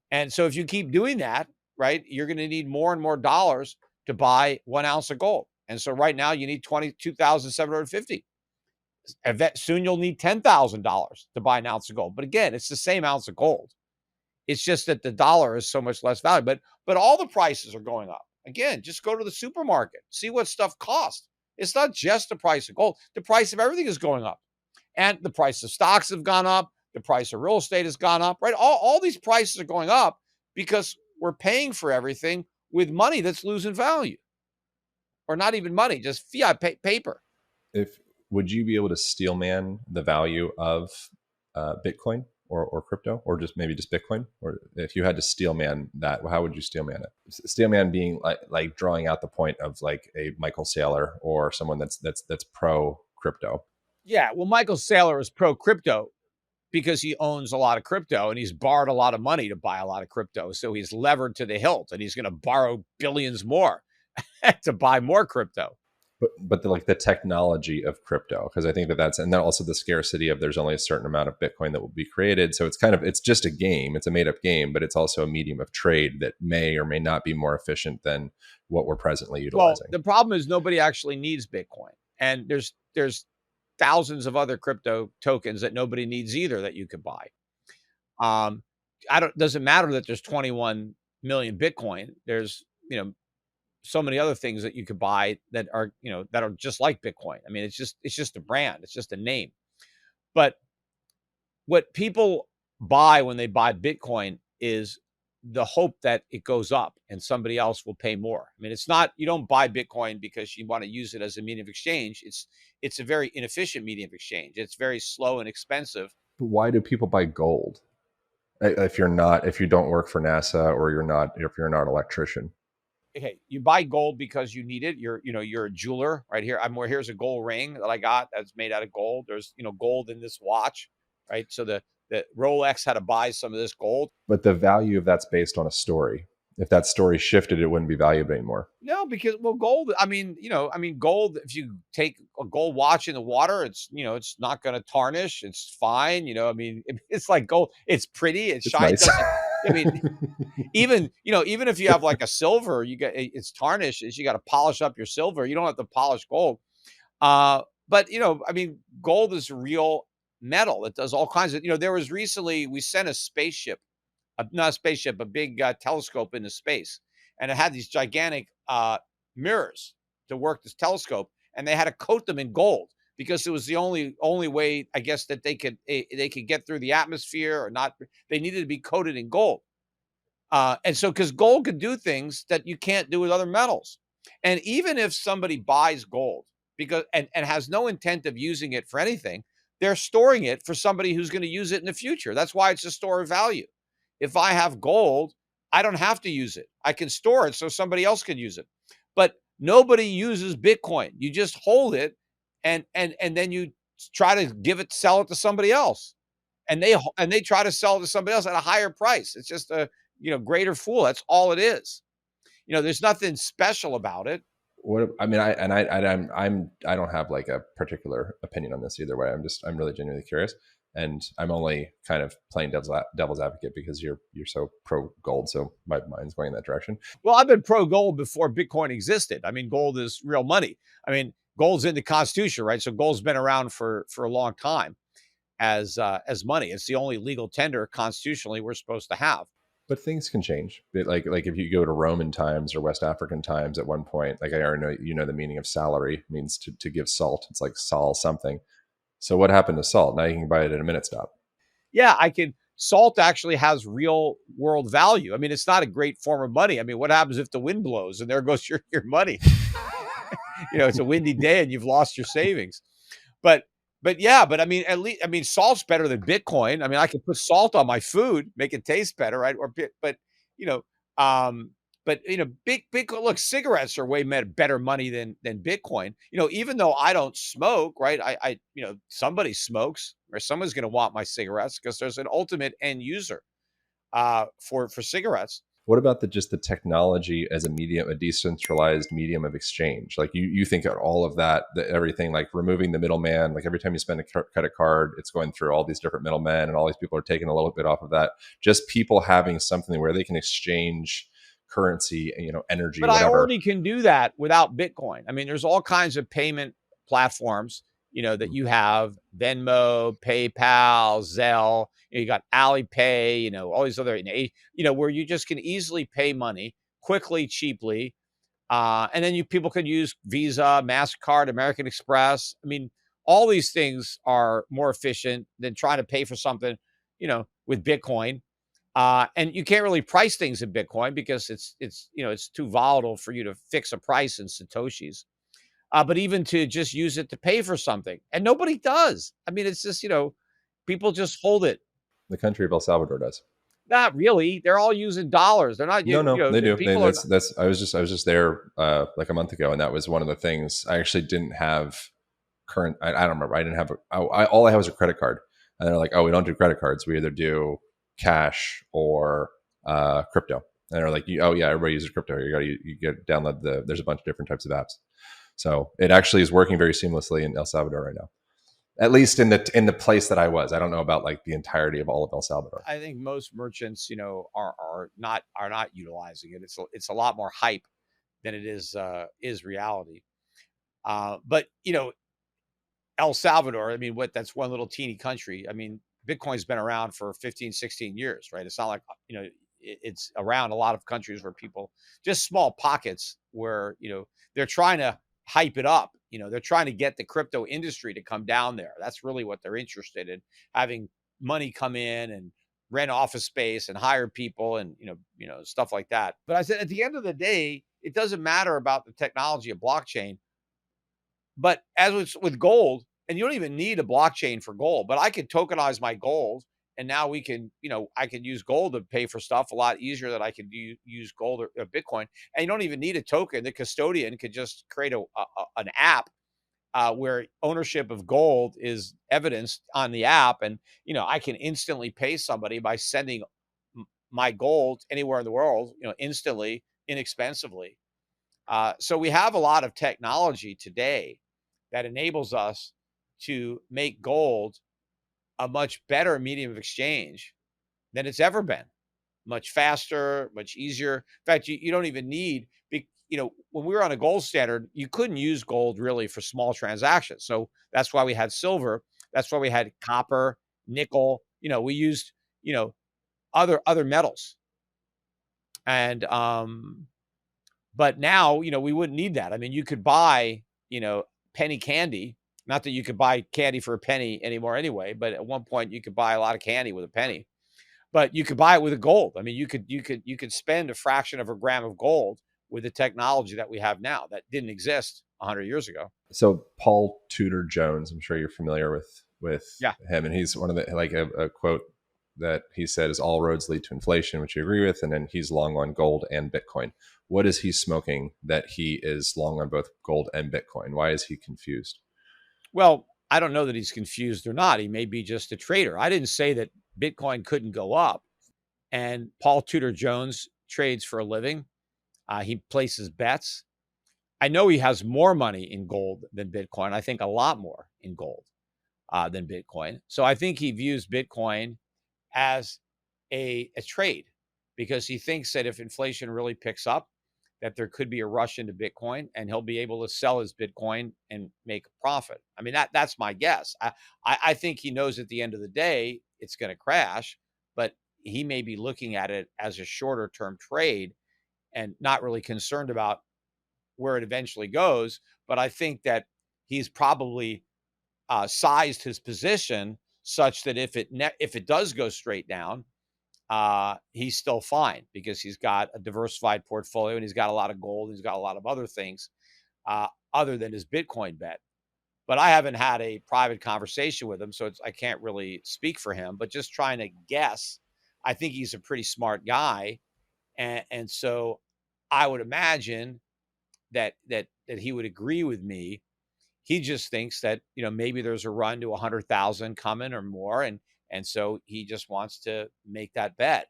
And so if you keep doing that, right, you're going to need more and more dollars to buy 1 ounce of gold. And so right now you need 22,750. Soon you'll need $10,000 to buy an ounce of gold. But again, it's the same ounce of gold. It's just that the dollar is so much less valuable. But all the prices are going up. Again, just go to the supermarket, see what stuff costs. It's not just the price of gold. The price of everything is going up. And the price of stocks have gone up. The price of real estate has gone up, right? All these prices are going up because we're paying for everything with money that's losing value. Or not even money, just fiat paper. Would you be able to steel man the value of Bitcoin or crypto, or just maybe just Bitcoin? Or if you had to steel man that, how would you steel man it? Steel man being like drawing out the point of like a Michael Saylor or someone that's pro crypto. Yeah, well, Michael Saylor is pro crypto because he owns a lot of crypto and he's borrowed a lot of money to buy a lot of crypto. So he's levered to the hilt and he's going to borrow billions more to buy more crypto. But the technology of crypto, because I think that's, and then also the scarcity of there's only a certain amount of Bitcoin that will be created. So it's just a game. It's a made up game, but it's also a medium of trade that may or may not be more efficient than what we're presently utilizing. Well, the problem is nobody actually needs Bitcoin. And there's thousands of other crypto tokens that nobody needs either that you could buy. Doesn't matter that there's 21 million Bitcoin. There's, so many other things that you could buy that are, that are just like Bitcoin. I mean, it's just a brand. It's just a name. But what people buy when they buy Bitcoin is the hope that it goes up and somebody else will pay more. I mean, it's not, you don't buy Bitcoin because you want to use it as a medium of exchange. It's a very inefficient medium of exchange. It's very slow and expensive. But why do people buy gold? If you don't work for NASA, or if you're not an electrician? Okay, you buy gold because you need it. You're a jeweler right here. Here's a gold ring that I got that's made out of gold. There's, gold in this watch, right? So the Rolex had to buy some of this gold. But the value of that's based on a story. If that story shifted, it wouldn't be valuable anymore. No, because gold, gold, if you take a gold watch in the water, it's not going to tarnish. It's fine. It's like gold. It's pretty. It shines. Nice. Even if you have like a silver, it's tarnished. You got to polish up your silver. You don't have to polish gold. But gold is real metal. It does all kinds of, there was recently, we sent a spaceship, not a spaceship, a big telescope into space. And it had these gigantic mirrors to work this telescope. And they had to coat them in gold because it was the only way, I guess, that they could get through the atmosphere or not. They needed to be coated in gold. And so, because gold could do things that you can't do with other metals. And even if somebody buys gold and has no intent of using it for anything, they're storing it for somebody who's going to use it in the future. That's why it's a store of value. If I have gold, I don't have to use it. I can store it so somebody else can use it. But nobody uses Bitcoin. You just hold it and then you try to sell it to somebody else. And they try to sell it to somebody else at a higher price. It's just a greater fool. That's all it is. There's nothing special about it. I don't have like a particular opinion on this either way. I'm really genuinely curious, and I'm only kind of playing devil's advocate because you're so pro gold. So my mind's going in that direction. Well, I've been pro gold before Bitcoin existed. Gold is real money. Gold's in the Constitution, right? So gold's been around for a long time as money. It's the only legal tender constitutionally we're supposed to have. But things can change. Like if you go to Roman times or West African times, at one point, like I already know, the meaning of salary means to give salt. It's like sol something. So what happened to salt? Now you can buy it at a minute stop. Yeah, salt actually has real world value. It's not a great form of money. What happens if the wind blows and there goes your money? It's a windy day and you've lost your savings. But at least, salt's better than Bitcoin. I can put salt on my food, make it taste better, right? Bitcoin, look, cigarettes are way better money than Bitcoin. Even though I don't smoke, right? I somebody smokes, or someone's going to want my cigarettes because there's an ultimate end user for cigarettes. What about the technology as a decentralized medium of exchange? Like you think of all of that, everything, like removing the middleman, like every time you spend a credit card, it's going through all these different middlemen and all these people are taking a little bit off of that. Just people having something where they can exchange currency, energy, But I whatever. already can do that without Bitcoin. I mean, there's all kinds of payment platforms, that you have: Venmo, PayPal, Zelle. You got Alipay. All these other, where you just can easily pay money quickly, cheaply, and then people can use Visa, MasterCard, American Express. I mean, all these things are more efficient than trying to pay for something, with Bitcoin. And you can't really price things in Bitcoin because it's too volatile for you to fix a price in Satoshis. But even to just use it to pay for something, and nobody does. I mean, it's just people just hold it. The country of El Salvador does. Not really. They're all using dollars. They're not. No, they The do. people are. That's. I was just there like a month ago, and that was one of the things. I actually didn't have current. I don't remember. I didn't have. All I had was a credit card, and they're like, "Oh, we don't do credit cards. We either do cash or crypto." And they're like, "Oh yeah, everybody uses crypto. You get download There's a bunch of different types of apps." So it actually is working very seamlessly in El Salvador right now. At least in the place that I was. I don't know about like the entirety of all of El Salvador. I think most merchants, are not utilizing it. It's a lot more hype than it is reality. But El Salvador, I mean, that's one little teeny country. I mean, Bitcoin's been around for 15, 16 years, right? It's not like, it's around a lot of countries where people, just small pockets where, they're trying to hype it up. They're trying to get the crypto industry to come down there. That's really what they're interested in, having money come in and rent office space and hire people and, stuff like that. But I said, at the end of the day, it doesn't matter about the technology of blockchain. But as with gold, and you don't even need a blockchain for gold, but I could tokenize my gold, and now we can, I can use gold to pay for stuff a lot easier than I could use gold or Bitcoin. And you don't even need a token. The custodian could just create an app where ownership of gold is evidenced on the app, and I can instantly pay somebody by sending my gold anywhere in the world, instantly, inexpensively. So we have a lot of technology today that enables us to make gold a much better medium of exchange than it's ever been. Much faster, much easier. In fact, you don't even need, when we were on a gold standard, you couldn't use gold really for small transactions. So that's why we had silver. That's why we had copper, nickel. We used, other metals. And, but now, we wouldn't need that. I mean, you could buy, penny candy. Not that you could buy candy for a penny anymore anyway, but at one point you could buy a lot of candy with a penny. But you could buy it with a gold. I mean, you could spend a fraction of a gram of gold with the technology that we have now that didn't exist 100 years ago. So Paul Tudor Jones, I'm sure you're familiar with Yeah. him, and he's one of the, like a quote that he said is, "All roads lead to inflation," which you agree with, and then he's long on gold and Bitcoin. What is he smoking that he is long on both gold and Bitcoin? Why is he confused? Well, I don't know that he's confused or not. He may be just a trader. I didn't say that Bitcoin couldn't go up. And Paul Tudor Jones trades for a living. He places bets. I know he has more money in gold than Bitcoin. I think a lot more in gold than Bitcoin. So I think he views Bitcoin as a trade, because he thinks that if inflation really picks up, that there could be a rush into Bitcoin and he'll be able to sell his Bitcoin and make a profit. I mean, that's my guess. I think he knows at the end of the day, it's going to crash, but he may be looking at it as a shorter term trade and not really concerned about where it eventually goes. But I think that he's probably sized his position such that if it does go straight down, he's still fine, because he's got a diversified portfolio and he's got a lot of gold. He's got a lot of other things other than his Bitcoin bet. But I haven't had a private conversation with him, so I can't really speak for him. But just trying to guess, I think he's a pretty smart guy, and so I would imagine that he would agree with me. He just thinks that maybe there's a run to 100,000 coming or more, and so he just wants to make that bet.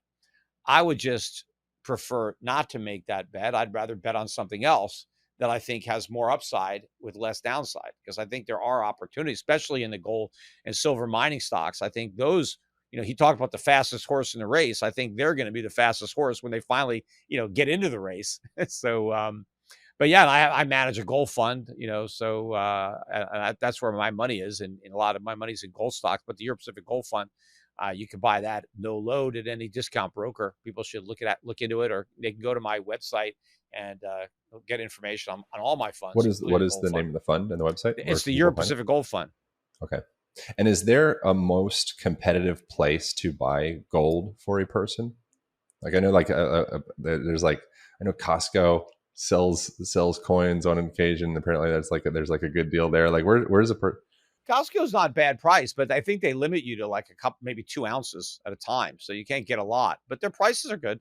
I would just prefer not to make that bet. I'd rather bet on something else that I think has more upside with less downside, because I think there are opportunities, especially in the gold and silver mining stocks. I think those, he talked about the fastest horse in the race. I think they're going to be the fastest horse when they finally, get into the race. So, but yeah, I manage a gold fund, so that's where my money is. And a lot of my money's in gold stocks, but the Euro Pacific Gold Fund, you can buy that no load at any discount broker. People should look into it, or they can go to my website and get information on all my funds. What is the name of the fund and the website? It's the Euro Pacific Gold Fund. Okay. And is there a most competitive place to buy gold for a person? Like I know, there's I know Costco sells coins on occasion. Apparently, there's a good deal there. Like where's a Costco's not bad price, but I think they limit you to like a cup, maybe 2 ounces at a time, so you can't get a lot. But their prices are good.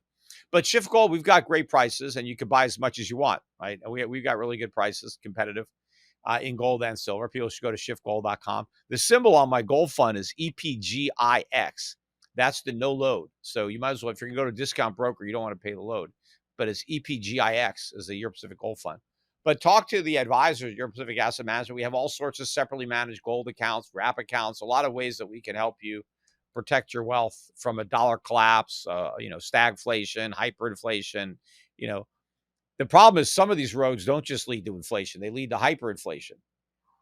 But Schiff Gold, we've got great prices, and you can buy as much as you want, right? And we've got really good prices, competitive. In gold and silver. People should go to schiffgold.com. The symbol on my gold fund is EPGIX. That's the no load. So you might as well, if you're going to go to a discount broker, you don't want to pay the load. But it's EPGIX is the Euro Pacific Gold Fund. But talk to the advisors, Euro Pacific Asset Management. We have all sorts of separately managed gold accounts, wrap accounts, a lot of ways that we can help you protect your wealth from a dollar collapse, stagflation, hyperinflation, The problem is some of these roads don't just lead to inflation. They lead to hyperinflation.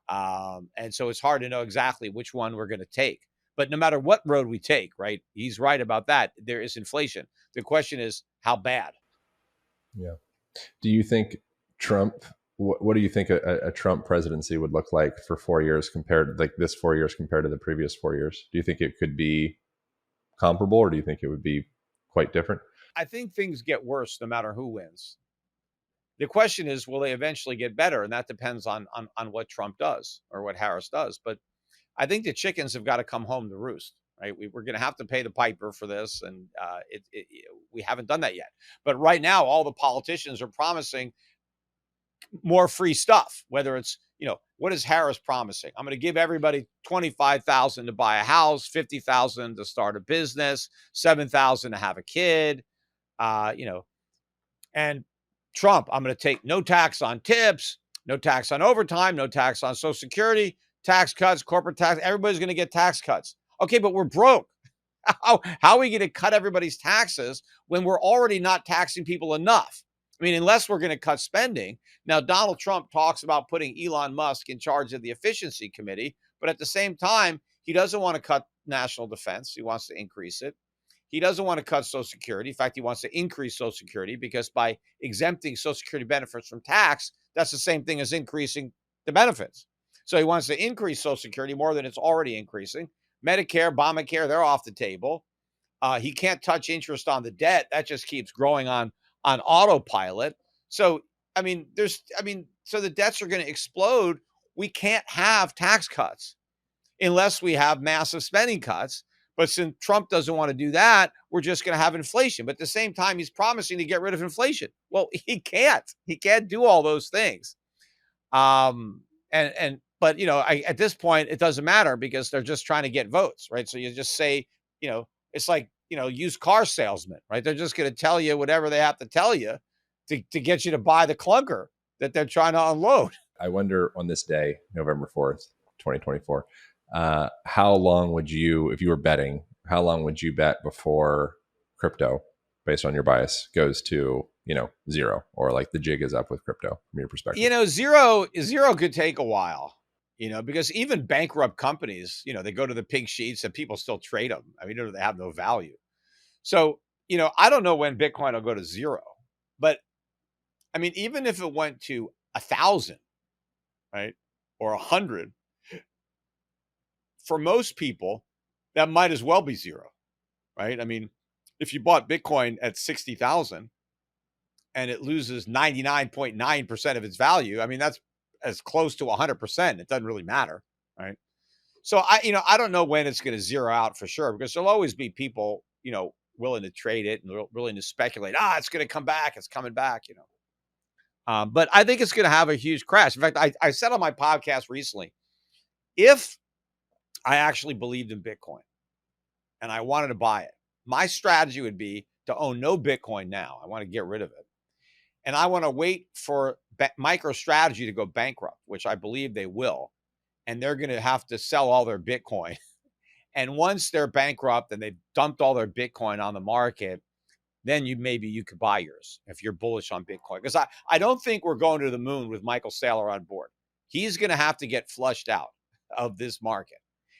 And so it's hard to know exactly which one we're going to take. But no matter what road we take, right, he's right about that. There is inflation. The question is, how bad? Yeah. Do you think Trump, what do you think a Trump presidency would look like for 4 years compared, like this 4 years compared to the previous 4 years? Do you think it could be comparable, or do you think it would be quite different? I think things get worse no matter who wins. The question is, will they eventually get better? And that depends on what Trump does or what Harris does. But I think the chickens have got to come home to roost, right? We're going to have to pay the piper for this. And we haven't done that yet. But right now, all the politicians are promising more free stuff, whether it's, what is Harris promising? I'm going to give everybody $25,000 to buy a house, $50,000 to start a business, $7,000 to have a kid, and Trump, I'm going to take no tax on tips, no tax on overtime, no tax on Social Security, tax cuts, corporate tax. Everybody's going to get tax cuts. Okay, but we're broke. How are we going to cut everybody's taxes when we're already not taxing people enough? I mean, unless we're going to cut spending. Now, Donald Trump talks about putting Elon Musk in charge of the efficiency committee, but at the same time, he doesn't want to cut national defense. He wants to increase it. He doesn't want to cut Social Security. In fact, he wants to increase Social Security because by exempting Social Security benefits from tax, that's the same thing as increasing the benefits. So he wants to increase Social Security more than it's already increasing. Medicare, Obamacare, they're off the table. He can't touch interest on the debt. That just keeps growing on autopilot. So, so the debts are going to explode. We can't have tax cuts unless we have massive spending cuts. But since Trump doesn't want to do that, we're just going to have inflation. But at the same time, he's promising to get rid of inflation. Well, he can't. He can't do all those things. But at this point, it doesn't matter because they're just trying to get votes, right? So you just say, it's like, used car salesmen, right? They're just going to tell you whatever they have to tell you to get you to buy the clunker that they're trying to unload. I wonder on this day, November 4th, 2024, how long would you, if you were betting, how long would you bet before crypto, based on your bias, goes to, zero, or like the jig is up with crypto from your perspective? Zero could take a while, because even bankrupt companies, they go to the pink sheets and people still trade them. I mean, they have no value. So, I don't know when Bitcoin will go to zero, but I mean, even if it went to 1,000, right, or 100, for most people, that might as well be zero, right? I mean, if you bought Bitcoin at 60,000 and it loses 99.9% of its value, I mean, that's as close to 100%. It doesn't really matter, right? So I don't know when it's going to zero out for sure, because there'll always be people, willing to trade it and willing to speculate. It's going to come back. It's coming back, But I think it's going to have a huge crash. In fact, I said on my podcast recently, if I actually believed in Bitcoin and I wanted to buy it, my strategy would be to own no Bitcoin now. I want to get rid of it. And I want to wait for MicroStrategy to go bankrupt, which I believe they will. And they're going to have to sell all their Bitcoin And once they're bankrupt and they've dumped all their Bitcoin on the market, then maybe you could buy yours if you're bullish on Bitcoin. Because I don't think we're going to the moon with Michael Saylor on board. He's going to have to get flushed out of this market.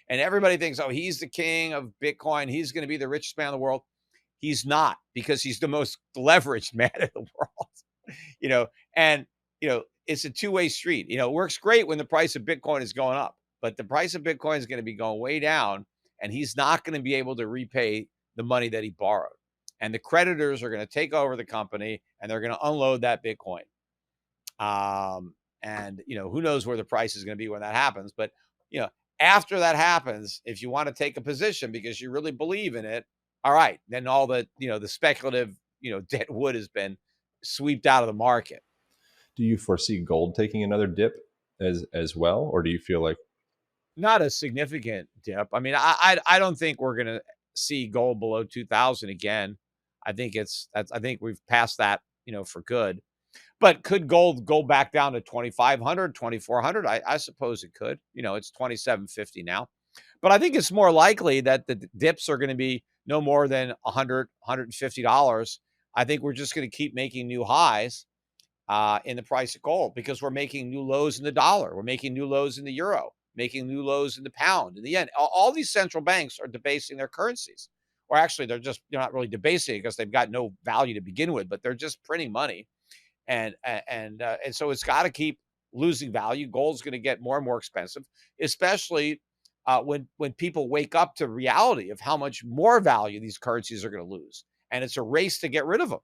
And everybody thinks, oh, he's the king of Bitcoin. He's going to be the richest man in the world. He's not, because he's the most leveraged man in the world. And it's a two-way street. It works great when the price of Bitcoin is going up, but the price of Bitcoin is going to be going way down, and he's not going to be able to repay the money that he borrowed. And the creditors are going to take over the company, and they're going to unload that Bitcoin. And who knows where the price is going to be when that happens. But, after that happens, if you want to take a position because you really believe in it, all right, then all the, the speculative, dead wood has been swept out of the market. Do you foresee gold taking another dip as well? Or do you feel like? Not a significant dip. I mean, I don't think we're going to see gold below 2000 again. I think we've passed that, for good. But could gold go back down to 2,500, 2,400? I suppose it could. It's 2,750 now. But I think it's more likely that the dips are going to be no more than $100, $150. I think we're just going to keep making new highs in the price of gold, because we're making new lows in the dollar. We're making new lows in the euro, making new lows in the pound, in the yen. All these central banks are debasing their currencies. Or actually, they're not really debasing it because they've got no value to begin with, but they're just printing money. And so it's got to keep losing value. Gold's going to get more and more expensive, especially when people wake up to reality of how much more value these currencies are going to lose. And it's a race to get rid of them.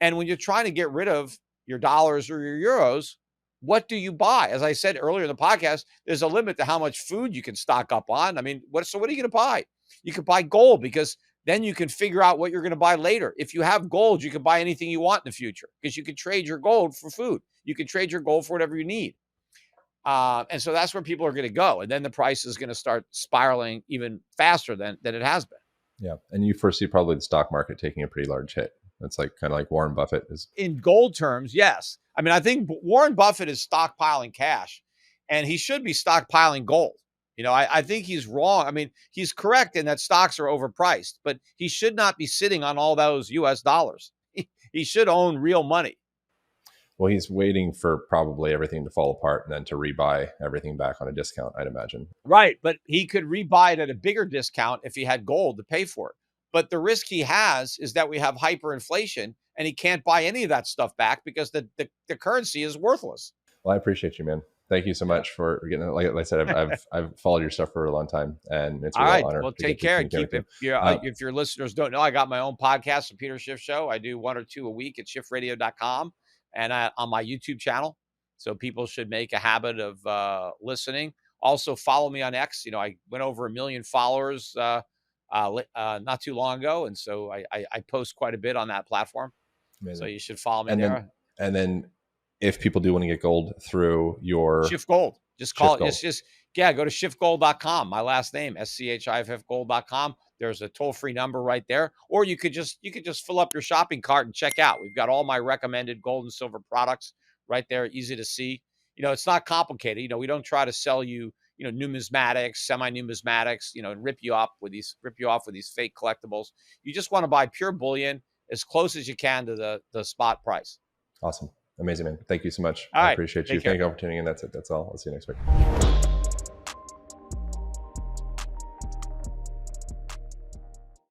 And when you're trying to get rid of your dollars or your euros, what do you buy? As I said earlier in the podcast, there's a limit to how much food you can stock up on. I mean, what are you going to buy? You could buy gold, because then you can figure out what you're going to buy later. If you have gold, you can buy anything you want in the future, because you can trade your gold for food. You can trade your gold for whatever you need. And so that's where people are going to go. And then the price is going to start spiraling even faster than it has been. Yeah. And you foresee probably the stock market taking a pretty large hit. That's kind of like Warren Buffett is. In gold terms, yes. I mean, I think Warren Buffett is stockpiling cash, and he should be stockpiling gold. I think he's wrong. I mean, he's correct in that stocks are overpriced, but he should not be sitting on all those US dollars. He should own real money. Well, he's waiting for probably everything to fall apart and then to rebuy everything back on a discount, I'd imagine. Right. But he could rebuy it at a bigger discount if he had gold to pay for it. But the risk he has is that we have hyperinflation, and he can't buy any of that stuff back because the currency is worthless. Well, I appreciate you, man. Thank you so much for getting it. Like I said, I've followed your stuff for a long time, and it's a real honor. Well, take care and keep it. If your listeners don't know, I got my own podcast, The Peter Schiff Show. I do 1 or 2 a week at schiffradio.com and on my YouTube channel. So people should make a habit of listening. Also, follow me on X. I went over 1 million followers not too long ago, and so I post quite a bit on that platform. Amazing. So you should follow me there. And then if people do want to get gold through your Schiff Gold, just call it. Just go to schiffgold.com. My last name, SCHIFF gold.com. There's a toll-free number right there. Or you could just fill up your shopping cart and check out. We've got all my recommended gold and silver products right there, easy to see. It's not complicated. We don't try to sell you, numismatics, semi-numismatics, and rip you off with these fake collectibles. You just want to buy pure bullion as close as you can to the spot price. Awesome. Amazing, man. Thank you so much. All right. I appreciate you. Thank you for tuning in. That's it. That's all. I'll see you next week.